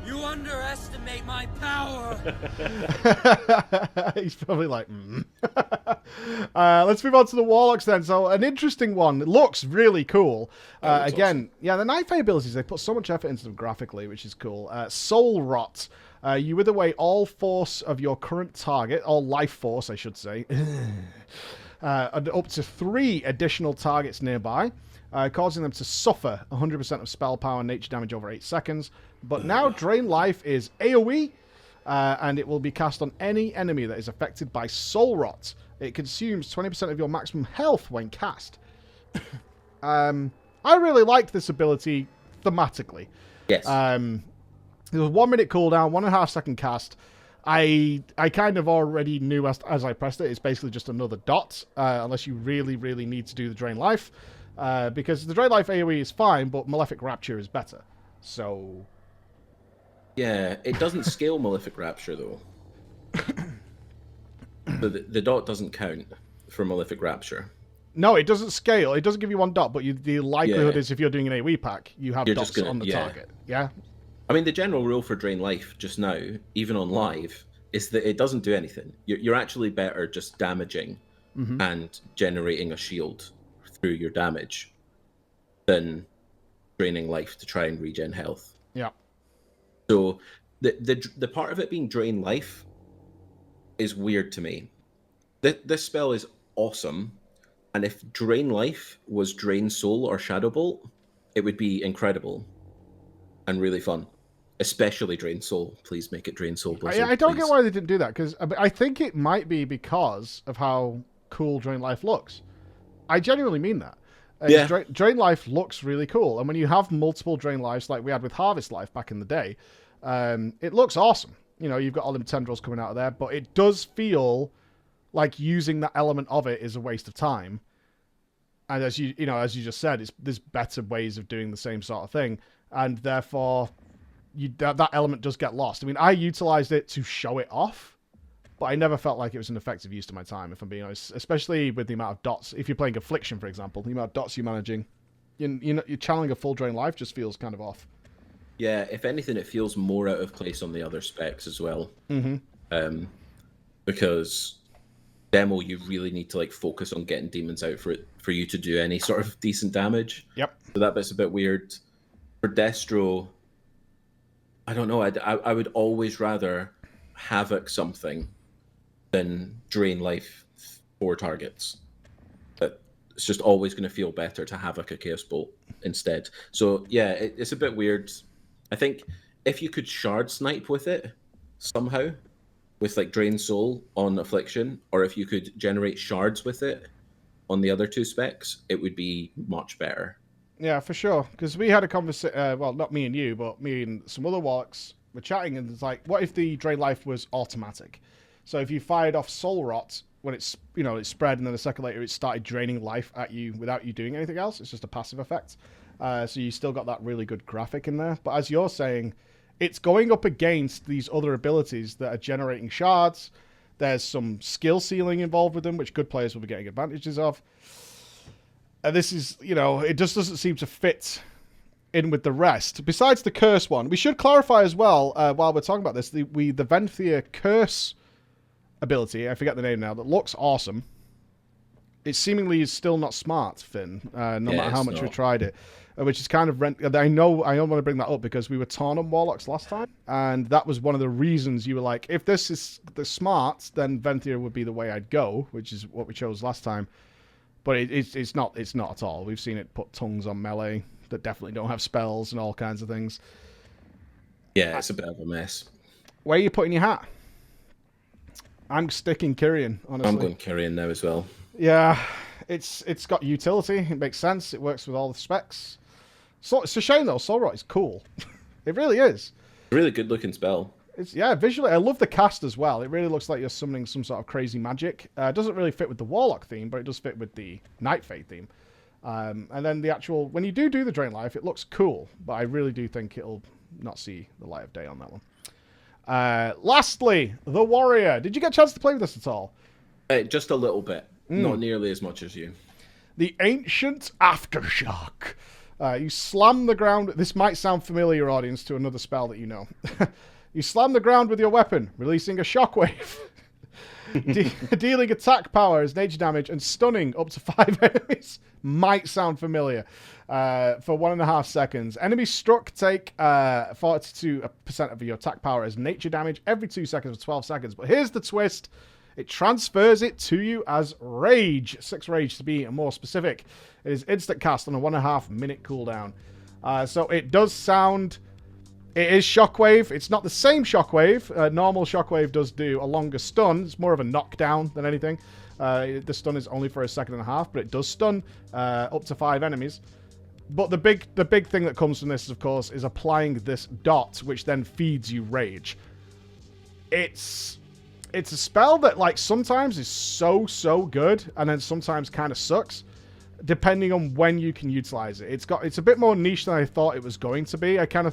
You underestimate my power. He's probably like, Let's move on to the Warlocks then. So an interesting one. It looks really cool. Again, awesome. Yeah, the Night Fae abilities, they put so much effort into them graphically, which is cool. Soul Rot. You wither away all force of your current target, or life force, I should say. Up to 3 additional targets nearby, causing them to suffer 100% of spell power and nature damage over 8 seconds. But now Drain Life is AoE, and it will be cast on any enemy that is affected by Soul Rot. It consumes 20% of your maximum health when cast. I really liked this ability thematically. Yes. It was 1 minute cooldown, 1.5 second cast. I kind of already knew as I pressed it, it's basically just another dot, unless you really, really need to do the Drain Life. Because the Drain Life AoE is fine, but Malefic Rapture is better. So... yeah, it doesn't scale Malefic Rapture, though. So the dot doesn't count for Malefic Rapture. No, it doesn't scale. It doesn't give you 1 dot, but the likelihood is if you're doing an AoE pack, you have dots on the target. Yeah? I mean, the general rule for Drain Life just now, even on live, is that it doesn't do anything. You're actually better just damaging and generating a shield through your damage than draining life to try and regen health. Yeah. So the part of it being Drain Life is weird to me. This spell is awesome, and if Drain Life was Drain Soul or Shadow Bolt, it would be incredible and really fun. Especially Drain Soul. Please make it Drain Soul Blizzard. I don't get why they didn't do that, because I think it might be because of how cool Drain Life looks. I genuinely mean that. Yeah. Drain Life looks really cool, and when you have multiple Drain Lives like we had with Harvest Life back in the day, it looks awesome. You know, you've got all them tendrils coming out of there, but it does feel like using that element of it is a waste of time. And as you just said, there's better ways of doing the same sort of thing, and therefore that element does get lost. I mean, I utilized it to show it off, but I never felt like it was an effective use of my time, if I'm being honest, especially with the amount of dots. If you're playing Affliction, for example, the amount of dots you're managing, you're channeling a full Drain Life just feels kind of off. Yeah, if anything, it feels more out of place on the other specs as well. Because demo, you really need to like focus on getting demons out for you to do any sort of decent damage. Yep. So that bit's a bit weird. For Destro, I don't know. I would always rather Havoc something than Drain Life 4 targets. But it's just always going to feel better to have like a Chaos Bolt instead. So yeah, it's a bit weird. I think if you could shard snipe with it somehow, with like Drain Soul on Affliction, or if you could generate shards with it on the other 2 specs, it would be much better. Yeah, for sure. Because we had a conversation, well, not me and you, but me and some other warlocks were chatting, and it's like, what if the Drain Life was automatic? So if you fired off Soul Rot, when it's, you know, it spread, and then a second later it started draining life at you without you doing anything else, it's just a passive effect. So you still got that really good graphic in there. But as you're saying, it's going up against these other abilities that are generating shards. There's some skill ceiling involved with them, which good players will be getting advantages of. And this is, you know, it just doesn't seem to fit in with the rest. Besides the curse one, we should clarify as well, while we're talking about this, the Venthyr curse ability, I forget the name now, that looks awesome. It seemingly is still not smart, Finn, no matter how much we tried it. Which is kind of... I know I don't want to bring that up because we were torn on Warlocks last time, and that was one of the reasons you were like, if this is the smart, then Venthyr would be the way I'd go, which is what we chose last time. But it's not at all. We've seen it put tongues on melee that definitely don't have spells and all kinds of things. Yeah, it's a bit of a mess. Where are you putting your hat? I'm sticking Kyrian, honestly. I'm going Kyrian now as well. Yeah, it's got utility. It makes sense. It works with all the specs. So it's a shame though. Soul Rot is cool. It really is. Really good looking spell. Yeah, visually, I love the cast as well. It really looks like you're summoning some sort of crazy magic. It doesn't really fit with the Warlock theme, but it does fit with the Night Fae theme. And then the actual, when you do the Drain Life, it looks cool, but I really do think it'll not see the light of day on that one. Lastly, the Warrior. Did you get a chance to play with this at all? Just a little bit. Not nearly as much as you. The Ancient Aftershock. You slam the ground. This might sound familiar, audience, to another spell that you know. You slam the ground with your weapon, releasing a shockwave. Dealing attack power as nature damage and stunning up to 5 enemies. Might sound familiar. For 1.5 seconds. Enemies struck take 42% of your attack power as nature damage every 2 seconds for 12 seconds. But here's the twist. It transfers it to you as rage. 6 rage to be more specific. It is instant cast on a 1.5 minute cooldown. So it does sound... It is Shockwave. It's not the same Shockwave. Normal Shockwave does do a longer stun. It's more of a knockdown than anything. The stun is only for 1.5 seconds, but it does stun up to 5 enemies. But the big thing that comes from this, of course, is applying this dot, which then feeds you rage. It's a spell that, like, sometimes is so good, and then sometimes kind of sucks, depending on when you can utilize it. It's a bit more niche than I thought it was going to be. I was kind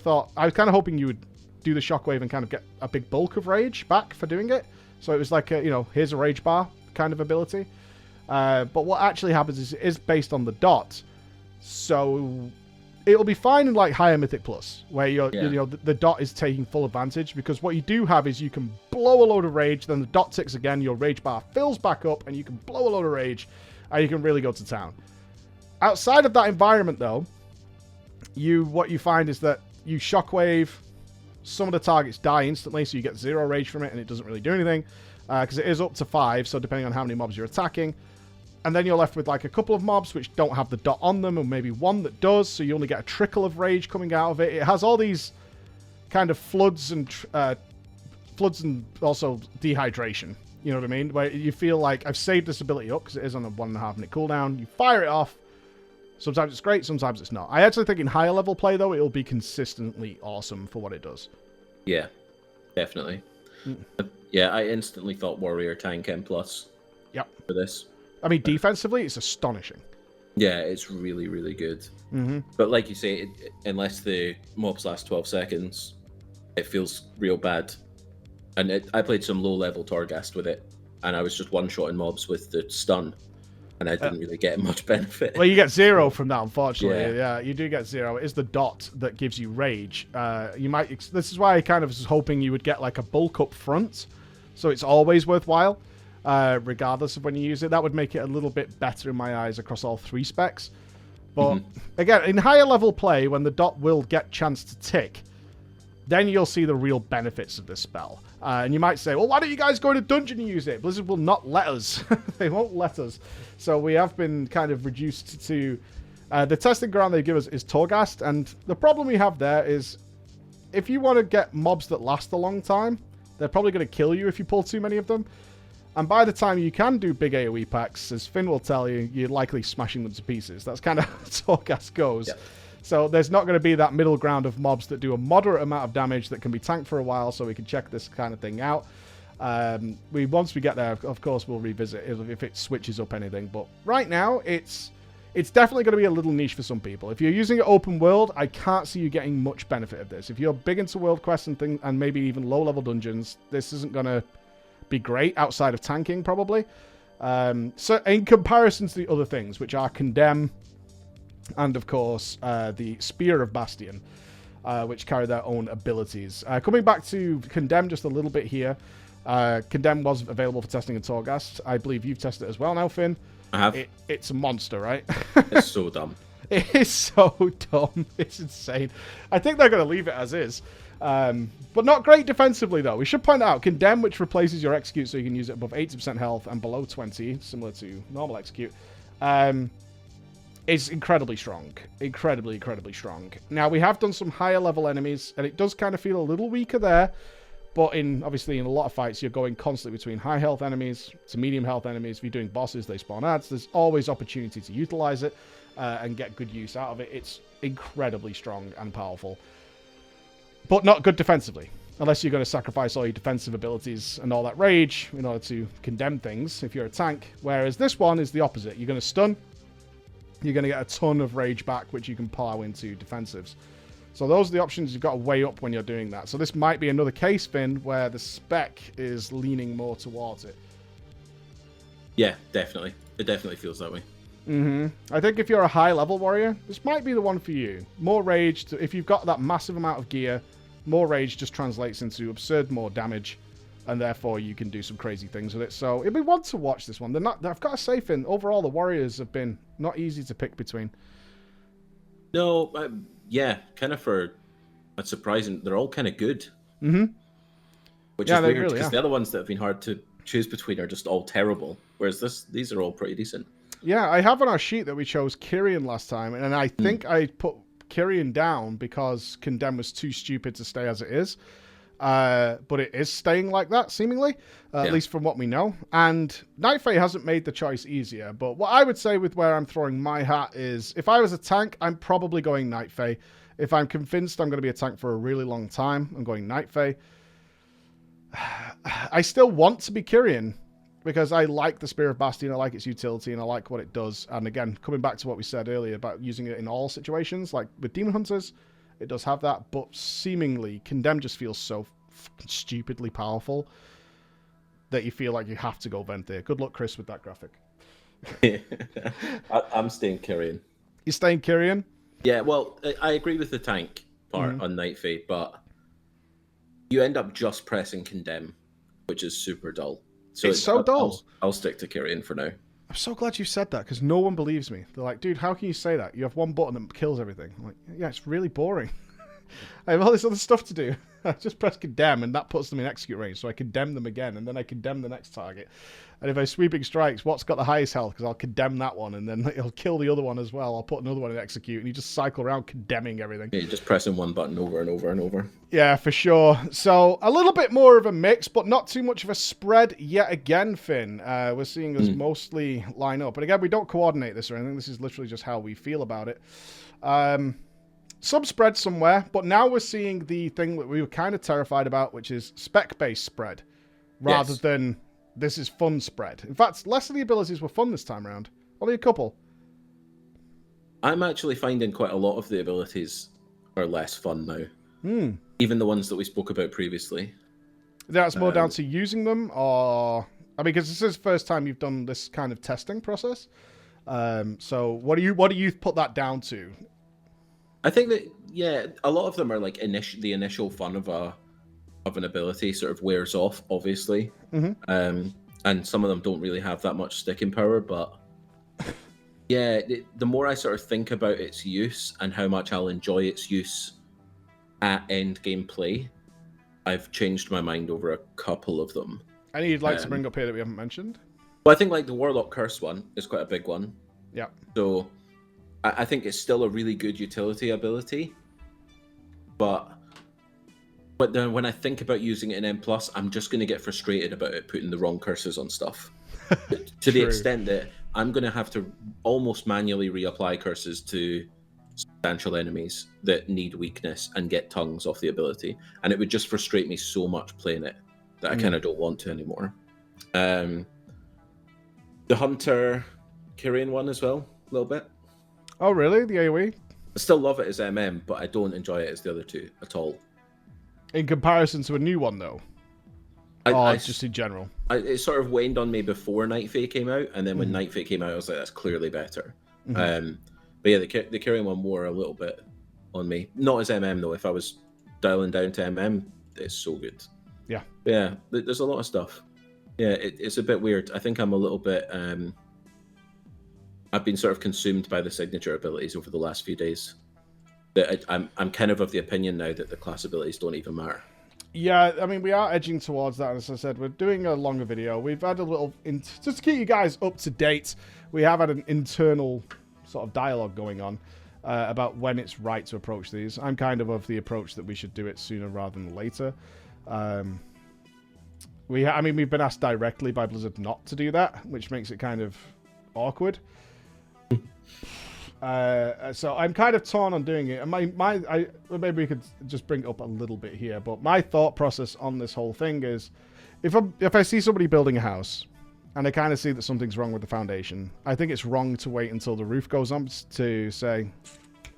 of hoping you would do the Shockwave and kind of get a big bulk of rage back for doing it. So it was like here's a rage bar kind of ability. But what actually happens is it is based on the dot. So it'll be fine in like higher Mythic Plus, where the dot is taking full advantage, because what you do have is you can blow a load of rage, then the dot ticks again, your rage bar fills back up, and you can blow a load of rage, and you can really go to town. Outside of that environment, though, what you find is that you Shockwave, some of the targets die instantly, so you get 0 rage from it, and it doesn't really do anything, because it is up to 5, so depending on how many mobs you're attacking. And then you're left with like a couple of mobs which don't have the dot on them, or maybe one that does, so you only get a trickle of rage coming out of it. It has all these kind of floods and also dehydration. You know what I mean? Where you feel like, I've saved this ability up because it is on a 1.5 minute cooldown. You fire it off. Sometimes it's great, sometimes it's not. I actually think in higher level play, though, it'll be consistently awesome for what it does. Yeah, definitely. Yeah, I instantly thought Warrior Tank M+. Yep. For this. I mean, defensively, it's astonishing. Yeah, it's really, really good. Mm-hmm. But like you say, unless the mobs last 12 seconds, it feels real bad. And I played some low-level Torghast with it, and I was just one-shotting mobs with the stun, and I didn't really get much benefit. Well, you get 0 from that, unfortunately. Yeah, you do get 0. It is the dot that gives you rage. This is why I kind of was hoping you would get like a bulk up front, so it's always worthwhile. Regardless of when you use it. That would make it a little bit better in my eyes across all 3 specs. But again, in higher level play, when the dot will get chance to tick, then you'll see the real benefits of this spell. And you might say, well, why don't you guys go to dungeon and use it? Blizzard will not let us. They won't let us. So we have been kind of reduced to... the testing ground they give us is Torghast, and the problem we have there is if you want to get mobs that last a long time, they're probably going to kill you if you pull too many of them. And by the time you can do big AoE packs, as Finn will tell you, you're likely smashing them to pieces. That's kind of how Torghast goes. Yep. So there's not going to be that middle ground of mobs that do a moderate amount of damage that can be tanked for a while, so we can check this kind of thing out. Once we get there, of course, we'll revisit if it switches up anything. But right now, it's definitely going to be a little niche for some people. If you're using it open world, I can't see you getting much benefit of this. If you're big into world quests and things, and maybe even low-level dungeons, this isn't going to be great outside of tanking, probably. So in comparison to the other things, which are Condemn, and of course the Spear of Bastion, which carry their own abilities. Coming back to Condemn just a little bit here. Condemn was available for testing in Torghast. I believe you've tested it as well now, Finn. I have. It's a monster, right? It's so dumb. It is so dumb. It's insane. I think they're going to leave it as is. But not great defensively, though. We should point out, Condemn, which replaces your Execute so you can use it above 80% health and below 20, similar to normal Execute, is incredibly strong. Incredibly, incredibly strong. Now, we have done some higher level enemies, and it does kind of feel a little weaker there. But obviously, in a lot of fights, you're going constantly between high health enemies to medium health enemies. If you're doing bosses, they spawn adds. There's always opportunity to utilize it and get good use out of it. It's incredibly strong and powerful. But not good defensively. Unless you're going to sacrifice all your defensive abilities and all that rage in order to condemn things if you're a tank. Whereas this one is the opposite. You're going to stun. You're going to get a ton of rage back, which you can plow into defensives. So those are the options you've got to weigh up when you're doing that. So this might be another case, Finn, where the spec is leaning more towards it. Yeah, definitely. It definitely feels that way. I think if you're a high-level warrior, this might be the one for you. More rage, if you've got that massive amount of gear, more rage just translates into absurd more damage, and therefore you can do some crazy things with it. So it'd be one to watch this one. I've got to say, Finn, overall the warriors have been not easy to pick between. No, yeah, kind of for a surprising, they're all kind of good. Which is weird, because the other ones that have been hard to choose between are just all terrible, whereas these are all pretty decent. Yeah, I have on our sheet that we chose Kyrian last time, and I think I put Kyrian down because Condemn was too stupid to stay as it is. But it is staying like that, seemingly, at least from what we know. And Night Fae hasn't made the choice easier, but what I would say with where I'm throwing my hat is, if I was a tank, I'm probably going Night Fae. If I'm convinced I'm going to be a tank for a really long time, I'm going Night Fae. I still want to be Kyrian, because I like the Spear of Bastion, I like its utility, and I like what it does. And again, coming back to what we said earlier about using it in all situations, like with Demon Hunters, it does have that, but seemingly, Condemn just feels so stupidly powerful that you feel like you have to go Venthyr. Good luck, Chris, with that graphic. I'm staying Kyrian. You're staying Kyrian? Yeah, well, I agree with the tank part on Night Fae, but you end up just pressing Condemn, which is super dull. So it's so dull. I'll stick to Kyrian for now. I'm so glad you said that, because no one believes me. They're like, dude, how can you say that? You have one button that kills everything. I'm like, yeah, it's really boring. I have all this other stuff to do. I just press Condemn, and that puts them in execute range, so I condemn them again, and then I condemn the next target. And if I sweeping strikes, what's got the highest health? Because I'll condemn that one, and then it'll kill the other one as well. I'll put another one in execute, and you just cycle around condemning everything. Yeah, you're just pressing one button over and over and over. Yeah, for sure. So a little bit more of a mix, but not too much of a spread yet again, Finn. We're seeing us mostly line up. But again, we don't coordinate this or anything. This is literally just how we feel about it. Some spread somewhere, but now we're seeing the thing that we were kind of terrified about, which is spec-based spread, rather than this is fun spread. In fact, less of the abilities were fun this time around. Only a couple. I'm actually finding quite a lot of the abilities are less fun now. Even the ones that we spoke about previously. That's more down to using them, or... I mean, because this is the first time you've done this kind of testing process. So what do you put that down to? I think that, yeah, a lot of them are like the initial fun of an ability sort of wears off, obviously. And some of them don't really have that much sticking power, but yeah, the more I sort of think about its use and how much I'll enjoy its use, at end game play, I've changed my mind over a couple of them. Any you'd like to bring up here that we haven't mentioned? Well, I think like the Warlock Curse one is quite a big one. Yeah. So I think it's still a really good utility ability, but then when I think about using it in M+, I'm just going to get frustrated about it putting the wrong curses on stuff. To the extent that I'm going to have to almost manually reapply curses to substantial enemies that need weakness and get tongues off the ability. And it would just frustrate me so much playing it that I kind of don't want to anymore. The Hunter Kyrian one as well, a little bit. Oh, really? The AoE? I still love it as MM, but I don't enjoy it as the other two at all. In comparison to a new one, though? Just in general? It sort of waned on me before Night Fae came out, and then when Night Fae came out, I was like, that's clearly better. But yeah, the Kyrian one wore a little bit on me. Not as MM, though. If I was dialing down to MM, it's so good. Yeah. Yeah, there's a lot of stuff. Yeah, it's a bit weird. I think I'm a little bit... I've been sort of consumed by the signature abilities over the last few days. That I'm kind of the opinion now that the class abilities don't even matter. Yeah, I mean, we are edging towards that. As I said, we're doing a longer video. We've had a little... just to keep you guys up to date, we have had an internal sort of dialogue going on about when it's right to approach these. I'm kind of the approach that we should do it sooner rather than later. We've been asked directly by Blizzard not to do that, which makes it kind of awkward. So I'm kind of torn on doing it. And maybe we could just bring it up a little bit here. But my thought process on this whole thing is, if I see somebody building a house, and I kind of see that something's wrong with the foundation, I think it's wrong to wait until the roof goes on to say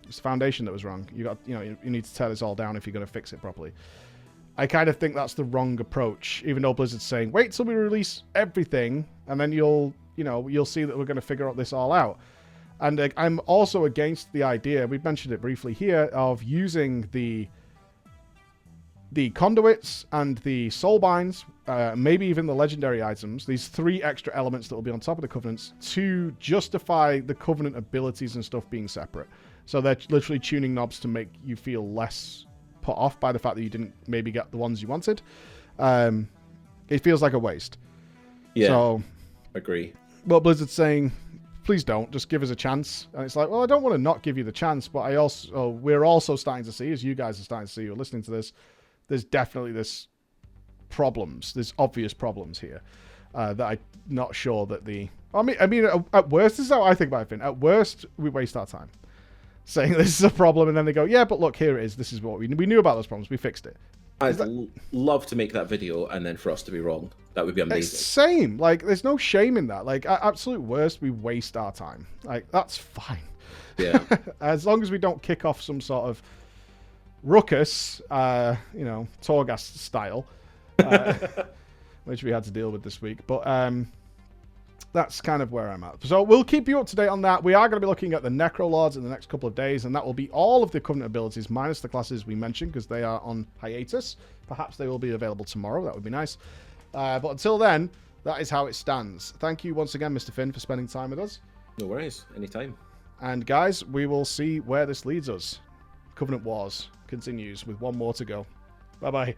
it's the foundation that was wrong. You need to tear this all down if you're going to fix it properly. I kind of think that's the wrong approach. Even though Blizzard's saying, wait till we release everything, and then you'll see that we're going to figure this all out. And I'm also against the idea, we've mentioned it briefly here, of using the conduits and the soulbinds, maybe even the legendary items, these 3 extra elements that will be on top of the covenants, to justify the covenant abilities and stuff being separate. So they're literally tuning knobs to make you feel less put off by the fact that you didn't maybe get the ones you wanted. It feels like a waste. Yeah, so, agree. Well, Blizzard's saying, please don't, just give us a chance. And it's like, well, I don't want to not give you the chance, but we're also starting to see, as you guys are starting to see, you're listening to this, there's definitely there's obvious problems here that I'm not sure that at worst, this is how I think about it. At worst, we waste our time saying this is a problem, and then they go, yeah, but look, here it is. This is what we knew about those problems. We fixed it. I'd love to make that video and then for us to be wrong. That would be amazing. Same. Like, there's no shame in that. Like, at absolute worst, we waste our time. Like, that's fine. Yeah. As long as we don't kick off some sort of ruckus, Torghast style, which we had to deal with this week. But that's kind of where I'm at. So we'll keep you up to date on that. We are going to be looking at the Necrolords in the next couple of days, and that will be all of the Covenant abilities, minus the classes we mentioned, because they are on hiatus. Perhaps they will be available tomorrow. That would be nice. But until then, that is how it stands. Thank you once again, Mr. Finn, for spending time with us. No worries. Anytime. And guys, we will see where this leads us. Covenant Wars continues with one more to go. Bye-bye.